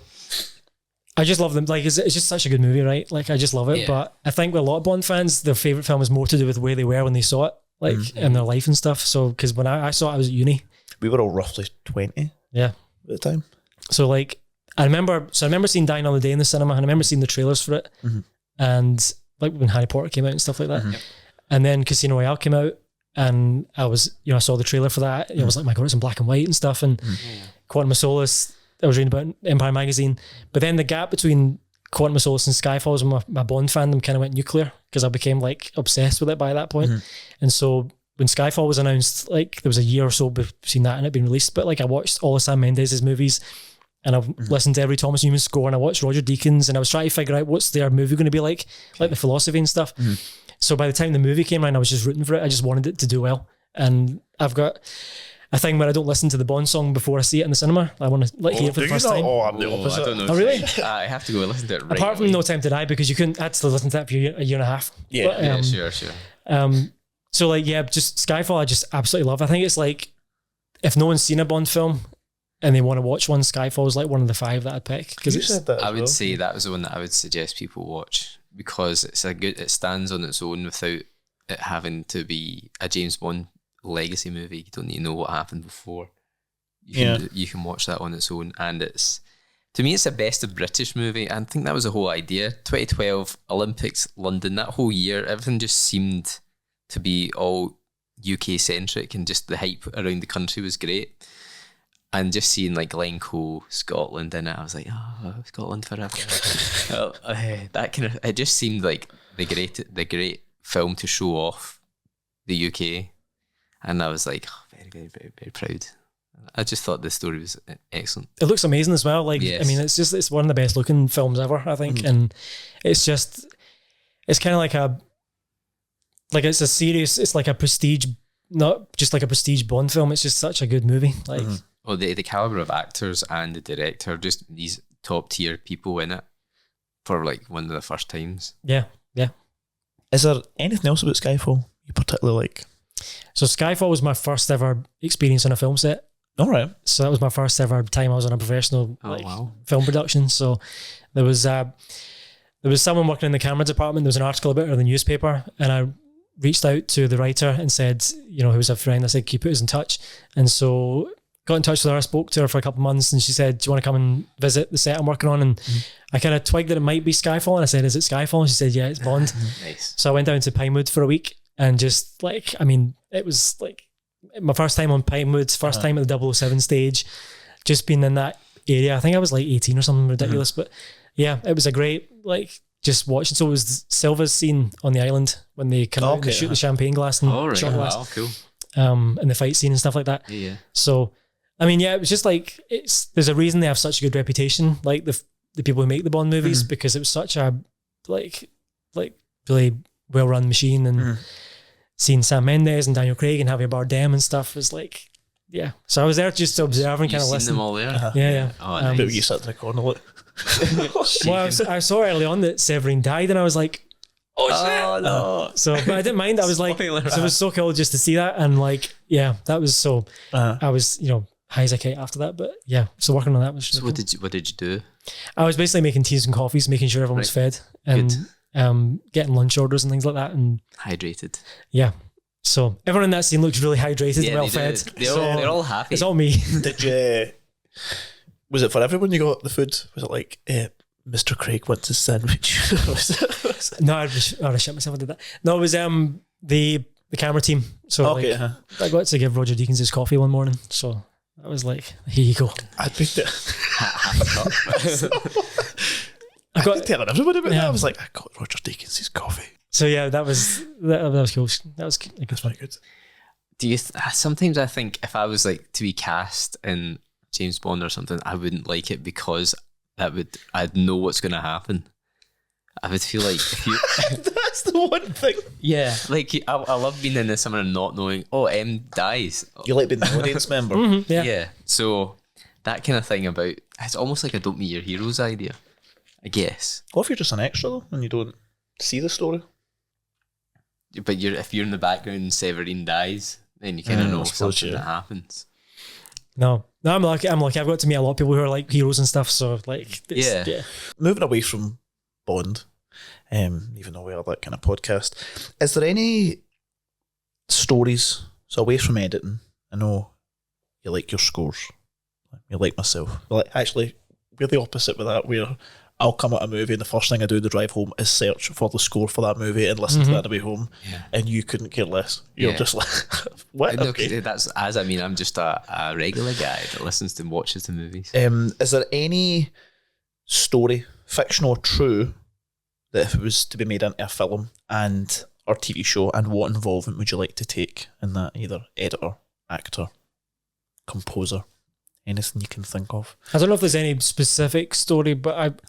I just love them. Like, it's just such a good movie, right? Like, I just love it. Yeah. But I think with a lot of Bond fans, their favourite film is more to do with where they were when they saw it, like in their life and stuff. So, because when I saw it, I was at uni. We were all roughly 20. Yeah. At the time. So, like, I remember seeing Die Another Day in the cinema, and I remember seeing the trailers for it, and like when Harry Potter came out and stuff like that. And then Casino Royale came out, and I was, I saw the trailer for that. I was like, my God, it's in black and white and stuff. And Quantum of Solace, I was reading about Empire magazine, but then the gap between Quantum of Solace and Skyfall was when my Bond fandom kind of went nuclear because I became like obsessed with it by that point. And so when Skyfall was announced, like there was a year or so between that and it being released, but like I watched all of Sam Mendes' movies and I've listened to every Thomas Newman score and I watched Roger Deakins and I was trying to figure out what's their movie going to be like the philosophy and stuff. So by the time the movie came around, I was just rooting for it. I just wanted it to do well. And I've got a thing where I don't listen to the Bond song before I see it in the cinema. I want to hear it for the first time. Oh, I'm the opposite. I don't know. Oh, really? I have to go listen to it right Apart from No Time to Die, because you couldn't, I had to listen to that for a year and a half. Yeah, but, sure. So like, yeah, just Skyfall I just absolutely love. I think it's like, if no one's seen a Bond film and they want to watch one, Skyfall is like one of the 5 that I'd pick. I would say that was the one that I would suggest people watch because it stands on its own without it having to be a James Bond legacy movie. You don't need to know what happened before. You can watch that on its own, and to me it's the best of British movie. I think that was the whole idea. 2012 Olympics, London, that whole year, everything just seemed to be all UK centric, and just the hype around the country was great. And just seeing like Glencoe, Scotland in it, I was like, oh, Scotland forever. That kind of, it just seemed like the great film to show off the UK. And I was like, very, very, very, very proud. I just thought the story was excellent. It looks amazing as well. Like, yes. I mean, it's one of the best looking films ever, I think. And it's kind of like it's a serious, it's like a prestige, not just like a prestige Bond film. It's just such a good movie. Like, well, the caliber of actors and the director, just these top tier people in it for like one of the first times. Yeah. Is there anything else about Skyfall you particularly like? So Skyfall was my first ever experience on a film set. All right. So that was my first ever time I was on a professional film production. So there was someone working in the camera department. There was an article about it in the newspaper, and I reached out to the writer and said, who was a friend. I said, can you put us in touch? And so got in touch with her. I spoke to her for a couple of months, and she said, do you want to come and visit the set I'm working on? And I kind of twigged that it might be Skyfall, and I said, is it Skyfall? And she said, yeah, it's Bond. Nice. So I went down to Pinewood for a week, and just like, I mean, it was like my first time on Pinewood, first time at the 007 stage, just being in that area. I think I was like 18 or something ridiculous, but yeah, it was a great, like, just watching. So it was Silva's scene on the island when they come out and they shoot the champagne glass and shot glass. Wow, cool. And the fight scene and stuff like that. Yeah. So, I mean, yeah, it was just like, there's a reason they have such a good reputation, like the people who make the Bond movies, because it was such a, like really well-run machine, and seeing Sam Mendes and Daniel Craig and Javier Bardem and stuff was like, yeah. So I was there just to observe and kind of listen. Them all there? Yeah. Oh, nice. But you sat in the corner, look. Well, I saw early on that Severin died, and I was like, oh no. So, but I didn't mind. I was like, so it was so cool just to see that, and like, yeah, that was so. I was, high as a kite after that, but yeah, so working on that was. So really what did you do? I was basically making teas and coffees, making sure everyone was fed, and getting lunch orders and things like that, and hydrated. Yeah. So everyone in that scene looks really hydrated, and well fed. They're all happy. It's all me. Did you? Was it for everyone you got the food? Was it like Mr. Craig wants his sandwich? No, I'd have shit myself. I did that. No, it was the camera team. So I got to give Roger Deakins his coffee one morning. So I was like, here you go. I picked it. Half a cup. I got telling everybody about that. I was like, I got Roger Deakins his coffee. So yeah, that was cool. That was very good. Do you? Sometimes I think if I was like to be cast in James Bond or something, I wouldn't like it because I'd know what's going to happen. I would feel like if you that's the one thing. Yeah, like I love being in this somewhere and not knowing. Oh, M dies. You like being the audience member. Mm-hmm, yeah. So that kind of thing about it's almost like a don't meet your heroes idea, I guess. What if you're just an extra though and you don't see the story? But if you're in the background and Severin dies, then you kind of know something that happens. No, I'm lucky. I've got to meet a lot of people who are like heroes and stuff. So like, yeah. Moving away from Bond, even though we are that kind of podcast, is there any stories, so away from editing, I know you like your scores, you like myself, but actually we're the opposite with that, where I'll come at a movie and the first thing I do on the drive home is search for the score for that movie and listen to that on the way home, and you couldn't care less. You're just like, what? Okay. I'm just a regular guy that listens and watches the movies. Is there any story, fictional or true, that if it was to be made into a film and or TV show, and what involvement would you like to take in that, either editor, actor, composer, anything you can think of? I don't know if there's any specific story, but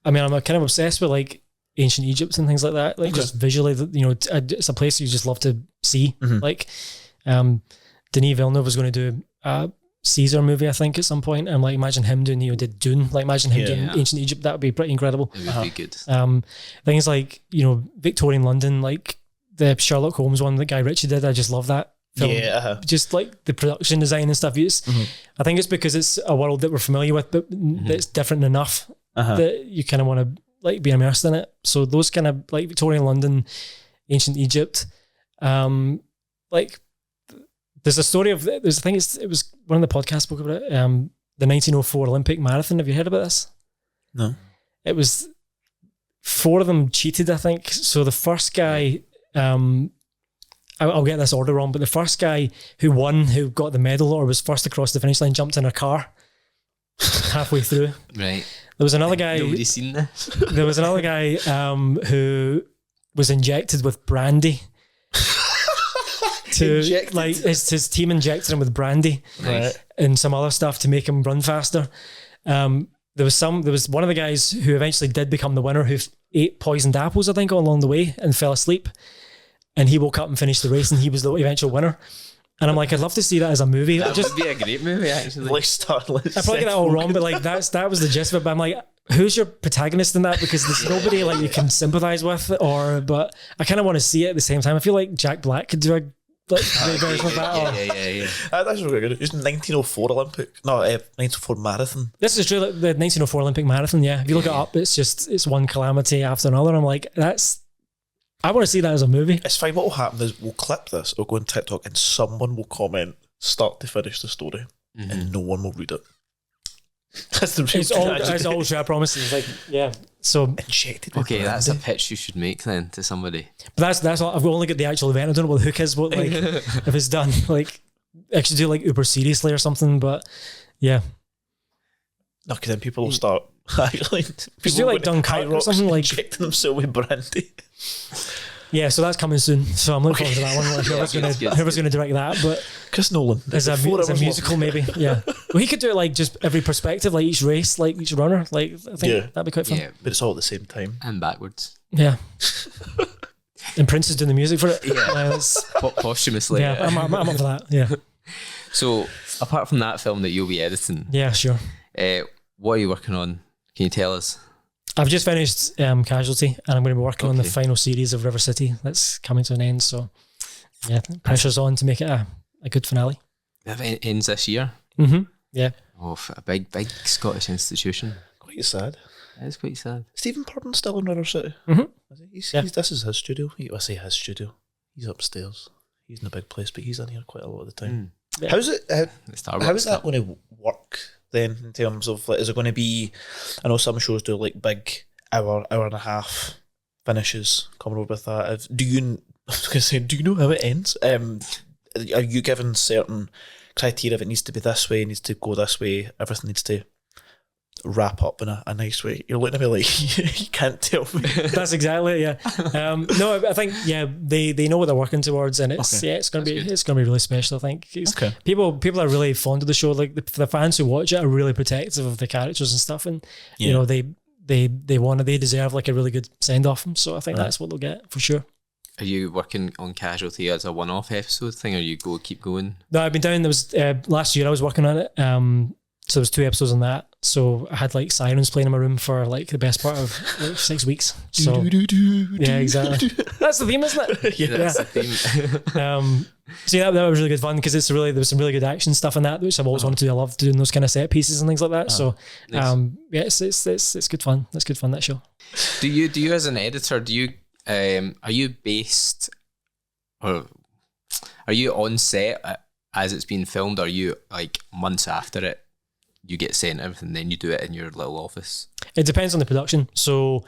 I mean, I'm kind of obsessed with like ancient Egypt and things like that. Like just visually, it's a place you just love to see. Like, Denis Villeneuve was going to do a Caesar movie, I think, at some point, and like imagine him doing, did Dune. Like imagine him doing ancient Egypt. That would be pretty incredible. It would be good. Things like Victorian London, like the Sherlock Holmes one that Guy Ritchie did. I just love that film. Yeah, just like the production design and stuff. I think it's because it's a world that we're familiar with, but that's different enough that you kind of want to like be immersed in it. So those kind of like Victorian London, ancient Egypt, like there's a story of it was one of the podcasts spoke about it. The 1904 Olympic Marathon. Have you heard about this? No. It was 4 of them cheated, I think. So the first guy, I'll get this order wrong, but the first guy who won, who got the medal or was first across the finish line, jumped in a car halfway through. Right. There was another guy. Nobody's seen this. There was another guy who was injected with brandy. His team injected him with brandy and some other stuff to make him run faster. There was one of the guys who eventually did become the winner who ate poisoned apples, I think, along the way and fell asleep. And he woke up and finished the race, and he was the eventual winner. And I'm like, I'd love to see that as a movie. That would be a great movie, actually. I probably get that all wrong, but like that was the gist of it. But I'm like, who's your protagonist in that? Because there's nobody like you can sympathise with, but I kind of want to see it at the same time. I feel like Jack Black could do a version of that. Yeah. That's really good. It was 1904 1904 marathon. This is true. Like the 1904 Olympic Marathon. Yeah, if you look it up, it's one calamity after another. I'm like, I want to see that as a movie. It's fine. What will happen is we'll clip this, it'll go on TikTok, and someone will comment start to finish the story, and no one will read it. That's the it's all share promises. Like, yeah. So injected. Okay, that's a pitch you should make then to somebody. But that's all. I've only got the actual event. I don't know what the hook is, but like if it's done, like I should do like uber seriously or something. But yeah, no, because then people will start actually. Just do like Dunkirk or something, like injecting themselves with brandy. Yeah, so that's coming soon. So I'm looking forward to that one. Like, whoever's going to direct that, but Chris Nolan. As a musical, maybe. Yeah. Well, he could do it like just every perspective, like each race, like each runner. Like I think that'd be quite fun. Yeah, but it's all at the same time and backwards. Yeah. And Prince is doing the music for it. Yeah, posthumously. Yeah, I'm up for that. Yeah. So apart from that film that you'll be editing, yeah, sure. What are you working on? Can you tell us? I've just finished Casualty, and I'm going to be working on the final series of River City that's coming to an end. So, yeah, pressure's on to make it a good finale. It ends this year? Mm-hmm. Yeah. Oh, a big Scottish institution. Quite sad. It is quite sad. Stephen Purden's still in River City. Mm-hmm. This is his studio. I say his studio. He's upstairs. He's in a big place, but he's in here quite a lot of the time. Yeah. How is that going to work then, in terms of, like, is it going to be, I know some shows do like big hour and a half finishes coming over with that. Do you know how it ends? Are you given certain criteria if it needs to be this way, needs to go this way, everything needs to wrap up in a nice way? You're looking at me like you can't tell me. That's exactly it, yeah. No, I think they know what they're working towards, and it's gonna be really special. I think people are really fond of the show. Like the fans who watch it are really protective of the characters and stuff, and you know they deserve like a really good send off. So I think that's what they'll get for sure. Are you working on Casualty as a one-off episode thing, or you keep going? No, I've been down. There was last year I was working on it. So there was 2 episodes on that. So I had like sirens playing in my room for like the best part of like 6 weeks. So yeah, exactly. That's the theme, isn't it? Yeah, that's the theme. So yeah, that was really good fun because there was some really good action stuff in that, which I've always wanted to do. I love doing those kind of set pieces and things like that. So nice. It's good fun. That's good fun, that show. Do you as an editor, are you based, or are you on set as it's being filmed? Or are you like months after it, you get sent everything, then you do it in your little office? It depends on the production. So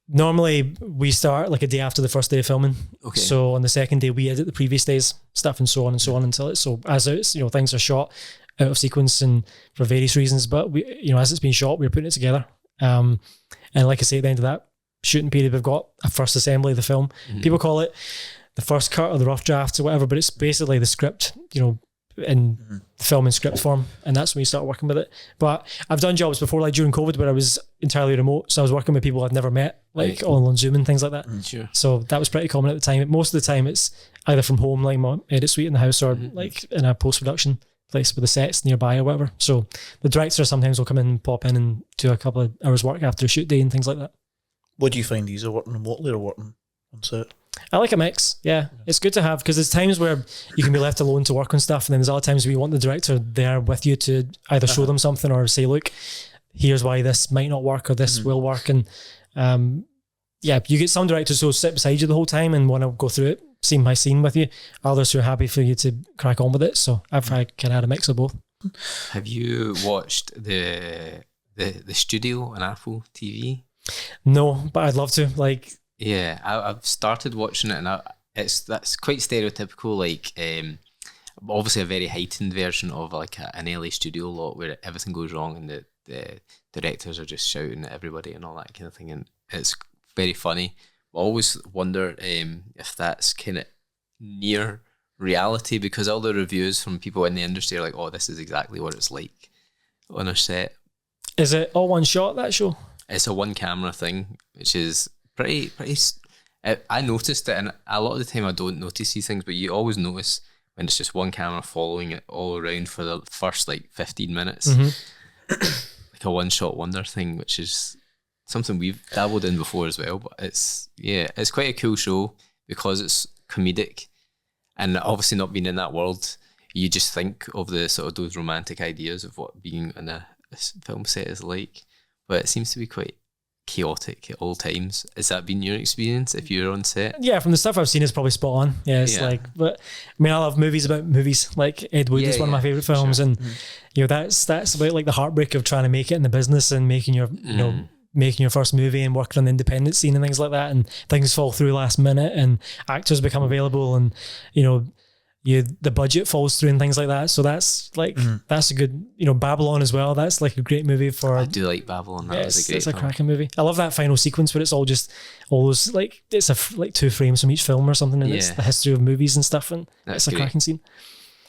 normally we start like a day after the first day of filming. Okay. So on the second day we edit the previous day's stuff and so on until it's things are shot out of sequence and for various reasons. But we, as it's been shot, we're putting it together. And like I say, at the end of that shooting period, we've got a first assembly of the film. Mm-hmm. People call it the first cut or the rough drafts or whatever, but it's basically the script, in the film in script form, and that's when you start working with it. But I've done jobs before, like during COVID, where I was entirely remote, so I was working with people I'd never met, like all on Zoom and things like that. Sure. So that was pretty common at the time. Most of the time it's either from home, like my edit suite in the house, or like in a post-production place with the sets nearby or whatever. So the director sometimes will come in and pop in and do a couple of hours work after a shoot day and things like that. What do you find easier, working remotely or working on set? I like a mix, yeah. It's good to have, because there's times where you can be left alone to work on stuff, and then there's other times where you want the director there with you to either show them something or say, look, here's why this might not work or this will work. And you get some directors who'll sit beside you the whole time and want to go through it, scene by scene with you. Others who are happy for you to crack on with it. So I kind of had a mix of both. Have you watched the studio on Apple TV? No, but I'd love to. Like, yeah, I've started watching it, and that's quite stereotypical. Like, obviously a very heightened version of like an LA studio lot where everything goes wrong and the directors are just shouting at everybody and all that kind of thing, and it's very funny. I always wonder if that's kind of near reality, because all the reviews from people in the industry are like, "Oh, this is exactly what it's like on a set." Is it all one shot, that show? It's a one camera thing, which is pretty. I noticed it, and a lot of the time I don't notice these things, but you always notice when it's just one camera following it all around for the first like 15 minutes, like a one shot wonder thing, which is something we've dabbled in before as well. But it's quite a cool show because it's comedic, and obviously not being in that world, you just think of the sort of those romantic ideas of what being in a film set is like. But it seems to be quite chaotic at all times. Has that been your experience if you're on set? Yeah, from the stuff I've seen, it's probably spot on. Yeah, it's but I mean, I love movies about movies. Like Ed Wood is one of my favourite films, and you know, that's about like the heartbreak of trying to make it in the business and making your making your first movie and working on the independent scene and things like that, and things fall through last minute and actors become available, and you know, the budget falls through and things like that. So that's like that's a good, you know, Babylon as well. That's like a great movie for. I do like Babylon. That was a great. It's a cracking movie. I love that final sequence where it's all those like it's like 2 frames from each film or something, and it's the history of movies and stuff, and it's a cracking scene.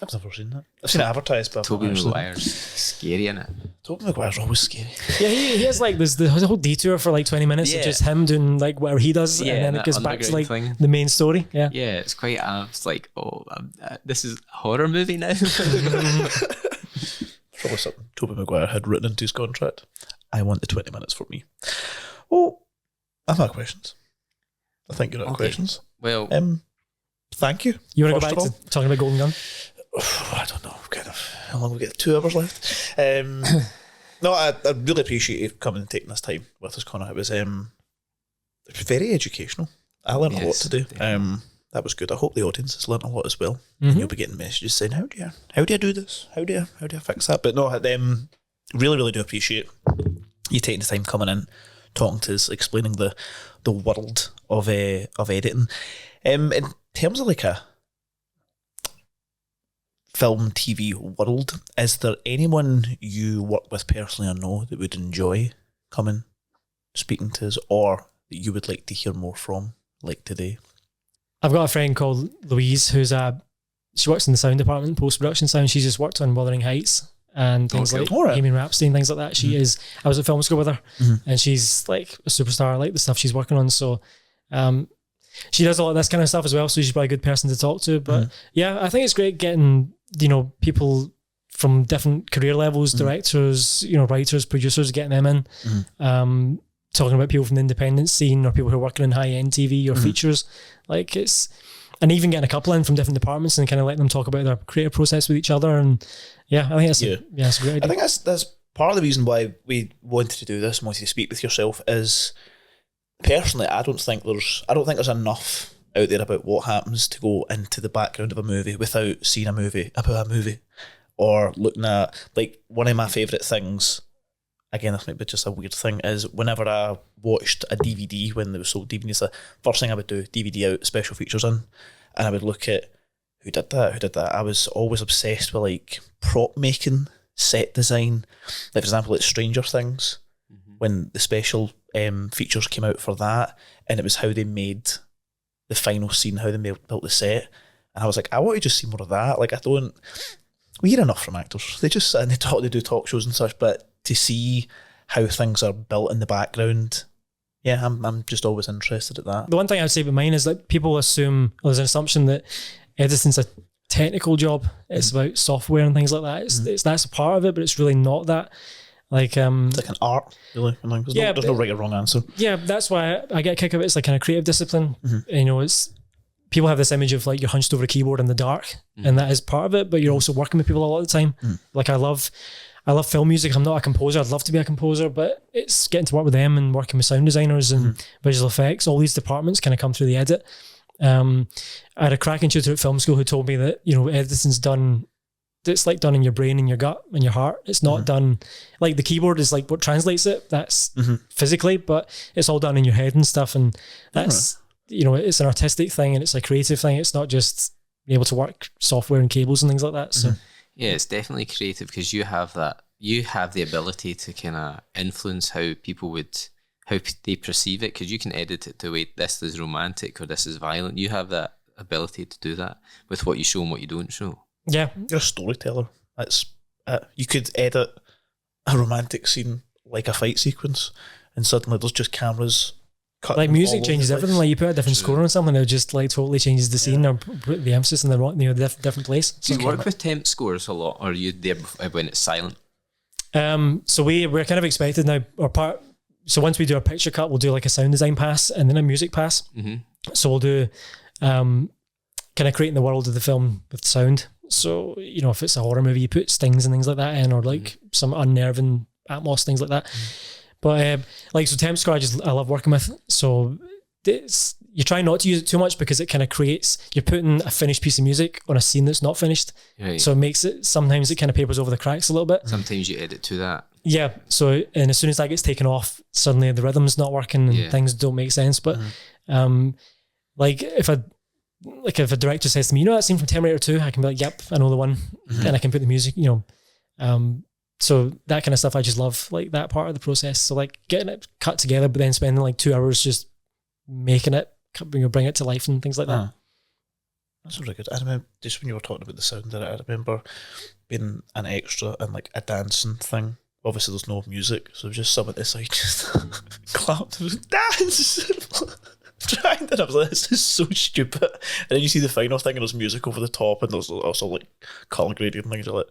I've never seen that. I've seen it advertised, but Tobey Maguire's scary in it. Tobey Maguire's always scary. Yeah, he has like there's the whole detour for like 20 minutes of just him doing like whatever he does, and then it goes back to like the main story. Yeah, it's quite. It's like, this is a horror movie now. Probably something Tobey Maguire had written into his contract. I want the 20 minutes for me. Oh, I've had questions. I think you're out of questions. Well, thank you. You want to go back to talking about Golden Gun? I don't know. Kind of. How long we get? 2 hours left. No, I really appreciate you coming and taking this time with us, Conor. It was very educational. I learned a lot today. That was good. I hope the audience has learned a lot as well. And you'll be getting messages saying, "How do I do this? How do I fix that?" But no, really, really do appreciate you taking the time coming in, talking to us, explaining the world of editing. In terms of like a film, TV world, is there anyone you work with personally or know that would enjoy coming, speaking to us, or that you would like to hear more from, like today? I've got a friend called Louise who's she works in the sound department, post-production sound. She's just worked on Wuthering Heights and things like Bohemian Rhapsody and things like that. I was at film school with her, and she's like a superstar. I like the stuff she's working on. So she does a lot of this kind of stuff as well, so she's probably a good person to talk to. But yeah, I think it's great getting, you know, people from different career levels, directors, you know, writers, producers, getting them in, talking about people from the independent scene or people who are working in high-end TV or features. Like and even getting a couple in from different departments and kind of letting them talk about their creative process with each other. And yeah, I think that's that's a great idea. I think that's part of the reason why we wanted to do this and wanted to speak with yourself is, personally, I don't think there's enough out there about what happens to go into the background of a movie without seeing a movie about a movie, or looking at, like, one of my favourite things, again, this might be just a weird thing, is whenever I watched a DVD when they were sold DVDs, the first thing I would do, DVD out, special features in, and I would look at who did that. I was always obsessed with like prop making, set design. Like, for example, like Stranger Things, when the special features came out for that, and it was how they made the final scene, how they built the set, and I was like, I want to just see more of that. Like, we hear enough from actors. They just sit and they do talk shows and such, but to see how things are built in the background, yeah, I'm just always interested at that. The one thing I'd say about mine is that people assume, there's an assumption that editing's a technical job. It's about software and things like that. That's a part of it, but it's really not that. Like, it's like an art, really. There's no right or wrong answer. Yeah, that's why I get a kick of it. It's like kind of creative discipline. You know, it's people have this image of like you're hunched over a keyboard in the dark, and that is part of it. But you're also working with people a lot of the time. Like, I love film music. I'm not a composer. I'd love to be a composer, but it's getting to work with them and working with sound designers and visual effects. All these departments kind of come through the edit. I had a cracking tutor at film school who told me that, you know, editing's done. It's like done in your brain and your gut and your heart. It's not done, like the keyboard is like what translates it. That's physically, but it's all done in your head and stuff. And that's, you know, it's an artistic thing and it's a creative thing. It's not just being able to work software and cables and things like that. So yeah, it's definitely creative because you have the ability to kind of influence how they perceive it, because you can edit it to, wait, this is romantic or this is violent. You have that ability to do that with what you show and what you don't show. Yeah, you're a storyteller. That's you could edit a romantic scene like a fight sequence, and suddenly there's just cameras cutting. Like, music changes everything. Like, you put a different score on something, it just like totally changes the scene or put the emphasis in the different place. Do you work with temp scores a lot, or are you there when it's silent? So we're kind of expected now. So once we do our picture cut, we'll do like a sound design pass and then a music pass. So we'll do kind of creating the world of the film with sound. So, you know, if it's a horror movie, you put stings and things like that in, or like some unnerving atmos, things like that. But like, so temp score, I love working with. So you try not to use it too much because it kind of creates, you're putting a finished piece of music on a scene that's not finished. Right. So it makes it, sometimes it kind of papers over the cracks a little bit. Sometimes you edit to that. Yeah. So, and as soon as that gets taken off, suddenly the rhythm's not working and things don't make sense. But like if a director says to me, you know that scene from Terminator 2, I can be like, yep, I know the one. And I can put the music, so that kind of stuff I just love, like that part of the process. So like getting it cut together, but then spending like 2 hours just making it, bring it to life and things like that. That's really good. I remember just when you were talking about the sound in it, I remember being an extra in like a dancing thing. Obviously there's no music, so just someone this side just clapped and dance. Trying, and I was like, this is so stupid. And then you see the final thing and there's music over the top and there's also like color grading and things. You're like,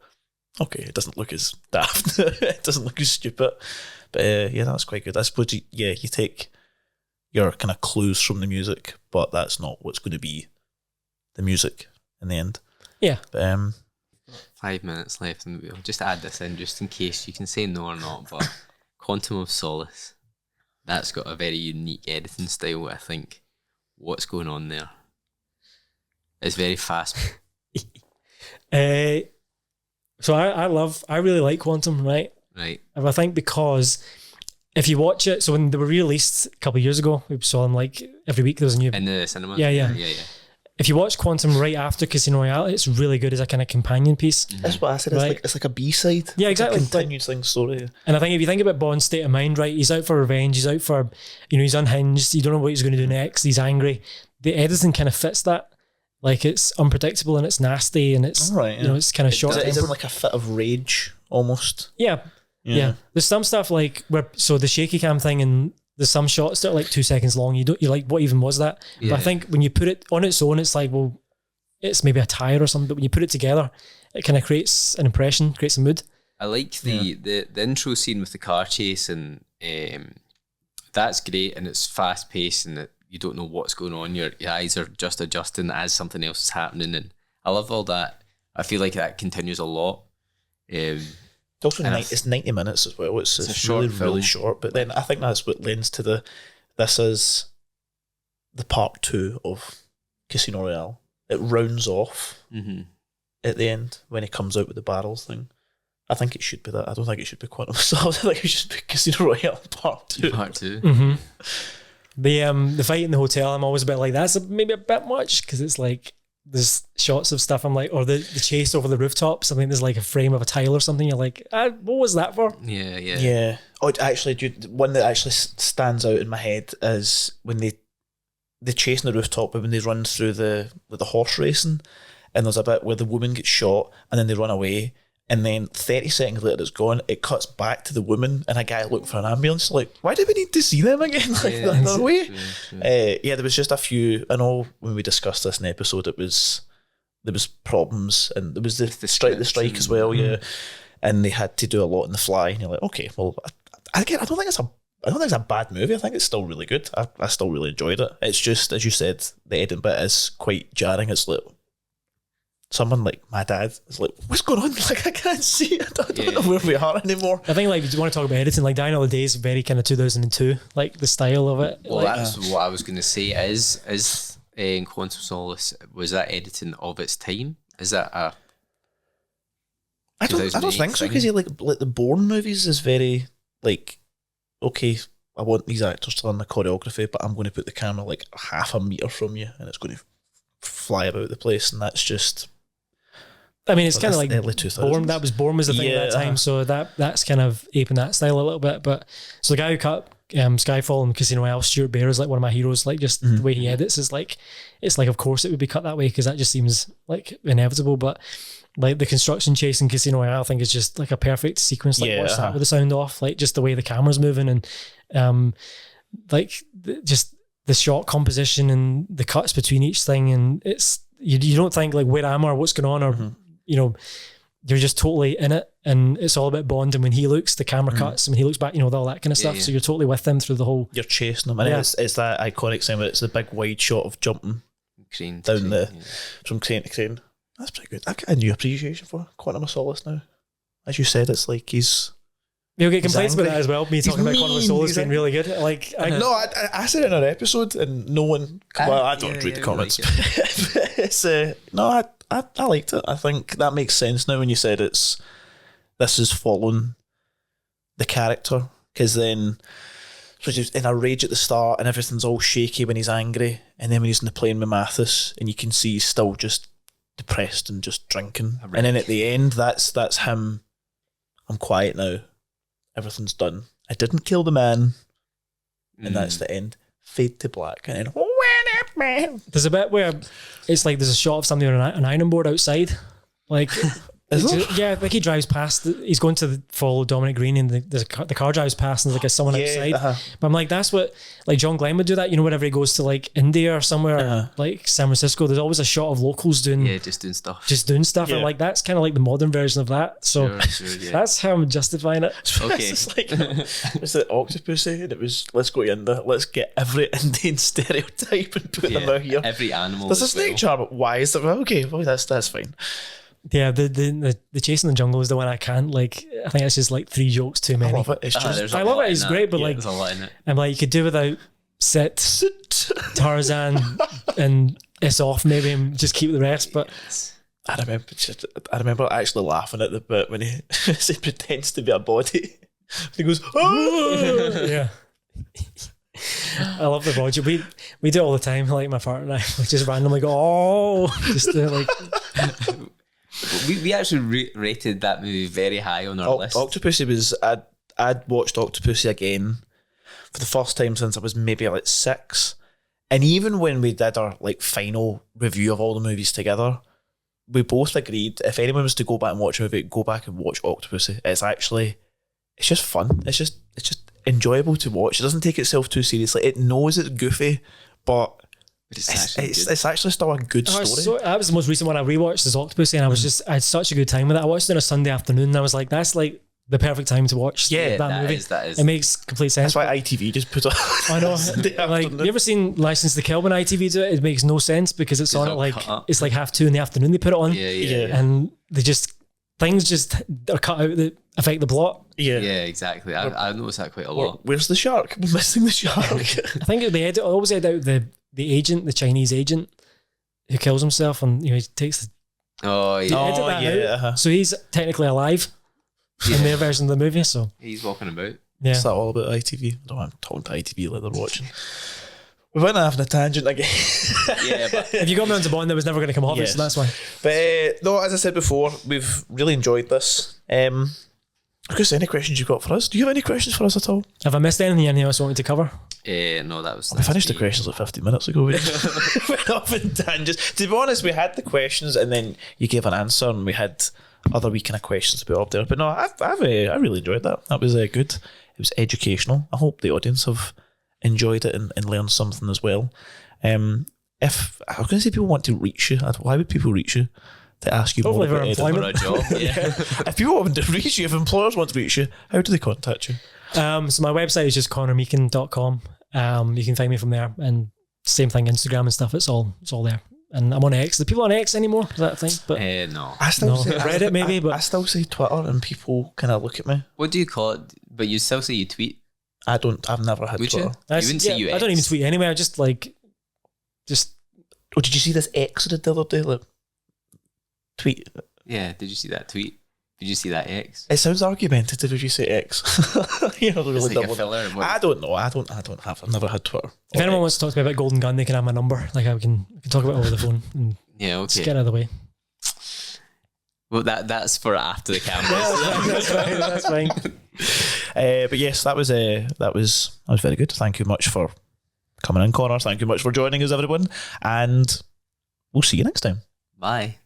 okay, it doesn't look as daft. It doesn't look as stupid. But yeah, that's quite good. I suppose you take your kind of clues from the music, but that's not what's going to be the music in the end. Yeah. But, 5 minutes left, and we'll just add this in just in case you can say no or not. But Quantum of Solace, that's got a very unique editing style, I think. What's going on there? It's very fast. So I really like Quantum, right? Right. And I think because if you watch it, so when they were released a couple of years ago, we saw them like every week. There was a new in the cinema. Yeah. If you watch Quantum right after Casino Royale, it's really good as a kind of companion piece. that's what I said. Right. It's like a B-side. Yeah, exactly. It's a continued thing story. And I think if you think about Bond's state of mind, right, he's out for revenge. He's out for, he's unhinged. You don't know what he's going to do next. He's angry. The editing kind of fits that. Like it's unpredictable and it's nasty and it's it's kind of short. Is it like a fit of rage almost? Yeah. There's some stuff like so the shaky cam thing, and there's some you're like 2 seconds long. You're like, what even was that? Yeah. But I think when you put it on its own, it's like, well, it's maybe a tire or something. But when you put it together, it kind of creates an impression, creates a mood. I like the intro scene with the car chase, and that's great, and it's fast paced, and you don't know what's going on. Your eyes are just adjusting as something else is happening, and I love all that. I feel like that continues a lot. It's also it's 90 minutes as well. It's a short really, film. really short. But then I think that's what lends to this is the part 2 of Casino Royale. It rounds off at the end when he comes out with the barrels thing. I think it should be that. I don't think it should be Quantum of Solace. I think it should be Casino Royale part 2. Part 2. Mm-hmm. The fight in the hotel, I'm always a bit like, that's maybe a bit much, because it's like there's shots of stuff I'm like, or the chase over the rooftops, I think there's like a frame of a tile or something, you're like, what was that for? Yeah. Oh, actually, dude, one that actually stands out in my head is when they chase on the rooftop, but when they run through the horse racing, and there's a bit where the woman gets shot and then they run away, and then 30 seconds later it's gone, it cuts back to the woman and a guy looking for an ambulance. Like, why do we need to see them again? Like, they're away. There was just a few. I know when we discussed this in the episode, there was problems, and there was the strike as well, and they had to do a lot on the fly, and you're like, okay, well, I don't think it's a bad movie. I think it's still really good. I still really enjoyed it. It's just, as you said, the editing bit is quite jarring. It's like someone like my dad is like, what's going on? Like, I can't see it. I don't know where we are anymore. I think, like, if you want to talk about editing, like Die Another Day is very kind of 2002, like the style of it. Well, that's what I was going to say. Is in Quantum Solace, was that editing of its time? Is that a I don't think so, because like the Bourne movies is very like, okay, I want these actors to learn the choreography, but I'm going to put the camera like half a metre from you and it's going to fly about the place, and that's just, I mean, it's kind of like early 2000s. Bourne was the thing at that time, so that's kind of aping that style a little bit. But so the guy who cut Skyfall and Casino Royale, Stuart Baer, is like one of my heroes. Like, just the way he edits is like, it's like, of course it would be cut that way, because that just seems like inevitable. But like the construction chase in Casino Royale, I think is just like a perfect sequence. Like, watch that with the sound off, like just the way the camera's moving, and like just the shot composition and the cuts between each thing, and it's you don't think like, where am I, or what's going on, or you're just totally in it, and it's all about Bond. And when he looks, the camera cuts, and when he looks back, all that kind of stuff. So you're totally with them through the whole. You're chasing them, and it's that iconic scene where it's the big wide shot of jumping crane down from crane to crane. That's pretty good. I've got a new appreciation for Quantum of Solace now. As you said, it's like he's You'll get complaints about angry. that as well. Me talking about Conor mean, being really good. Like, No, I said it in our episode, and no one. Well, I don't read the comments. Like It's no, I liked it. I think that makes sense now when you said this is following the character, because then so he's in a rage at the start and everything's all shaky when he's angry, and then when he's in the plane with Mathis and you can see he's still just depressed and just drinking, and then at the end that's him. I'm quiet now. Everything's done. I didn't kill the man, and that's the end. Fade to black, and then there's a bit where it's like there's a shot of somebody on an ironing board outside, like. Yeah, like he drives past. He's going to follow Dominic Green, and the car drives past, and there's like someone outside. But I'm like, that's what like John Glenn would do that. You know, whenever he goes to like India or somewhere like San Francisco, there's always a shot of locals doing just doing stuff. And like that's kind of like the modern version of that. So Sure, that's how I'm justifying it. Okay, it's like it's the Octopussy, and it was let's go to India, let's get every Indian stereotype and put them out here. Every animal. There's a snake charm. Why is that? Okay, well that's fine. Yeah, the chase in the jungle is the one I can't like. I think it's just like 3 jokes too many. I love it. It's just I love it. It's great, but like there's a lot in it. I'm like, you could do without Sit, Tarzan, and It's Off maybe, and just keep the rest. But I remember actually laughing at the bit when he pretends to be a body. He goes, oh! Yeah. I love the Roger. We do it all the time. Like my partner and I, we just randomly go, oh, just like. We actually rated that movie very high on our list. Octopussy was I'd watched Octopussy again for the first time since I was maybe like 6, and even when we did our like final review of all the movies together, we both agreed if anyone was to go back and watch a movie, go back and watch Octopussy. It's just fun. It's just enjoyable to watch. It doesn't take itself too seriously. It knows it's goofy, but it's actually still a good story. So that was the most recent one I rewatched, is Octopussy, and I had such a good time with it. I watched it on a Sunday afternoon, and I was like, that's like the perfect time to watch that movie. That is. It makes complete sense. That's why ITV just put it on. I know. Like, you ever seen License to Kill when ITV do it? It makes no sense because it's on at like it's like 2:30 in the afternoon they put it on. Yeah. And things just are cut out that affect the plot. Yeah, exactly. I noticed that quite a lot. Where's the shark? We're missing the shark. I think they always edit out the agent, the Chinese agent who kills himself, and he takes the. Oh yeah. So he's technically alive in their version of the movie. So he's walking about. Yeah. Is that all about ITV? No, I'm talking to ITV like they're watching. We went off on a tangent again. Yeah, but if you got me onto Bond, that was never going to come off it, so that's why. But no, as I said before, we've really enjoyed this. Chris, any questions you've got for us? Do you have any questions for us at all? Have I missed anything you else wanted to cover? No, that was. We finished the questions like 50 minutes ago. We went off in tangents. To be honest, we had the questions and then you gave an answer, and we had other wee kind of questions to put up there. But no, I really enjoyed that. That was good. It was educational. I hope the audience have enjoyed it and learned something as well. If I was going to say people want to reach you, why would people reach you? To ask you hopefully more about employment. For a job, yeah. If people want to reach you, if employers want to reach you, how do they contact you? So my website is just conormeechan.com. You can find me from there, and same thing, Instagram and stuff. It's all there. And I'm on X. The people on X anymore? Is that a thing? But no. I still say Reddit maybe, but I still say Twitter, and people kind of look at me. What do you call it? But you still say you tweet. I've never had Twitter. You wouldn't say you I don't even tweet anyway. I just. Oh, did you see this X I did the other day? Like, tweet. Yeah, did you see that tweet? Did you see that X? It sounds argumentative if you say X. You know, really like a filler. I don't know. I've never had Twitter. If anyone wants to talk to me about Golden Gun, they can have my number. Like we can talk about it over the phone. And yeah, okay. Just get out of the way. Well, that's for after the camera. That's fine. But yes, that was very good. Thank you much for coming in, Conor. Thank you much for joining us, everyone, and we'll see you next time. Bye.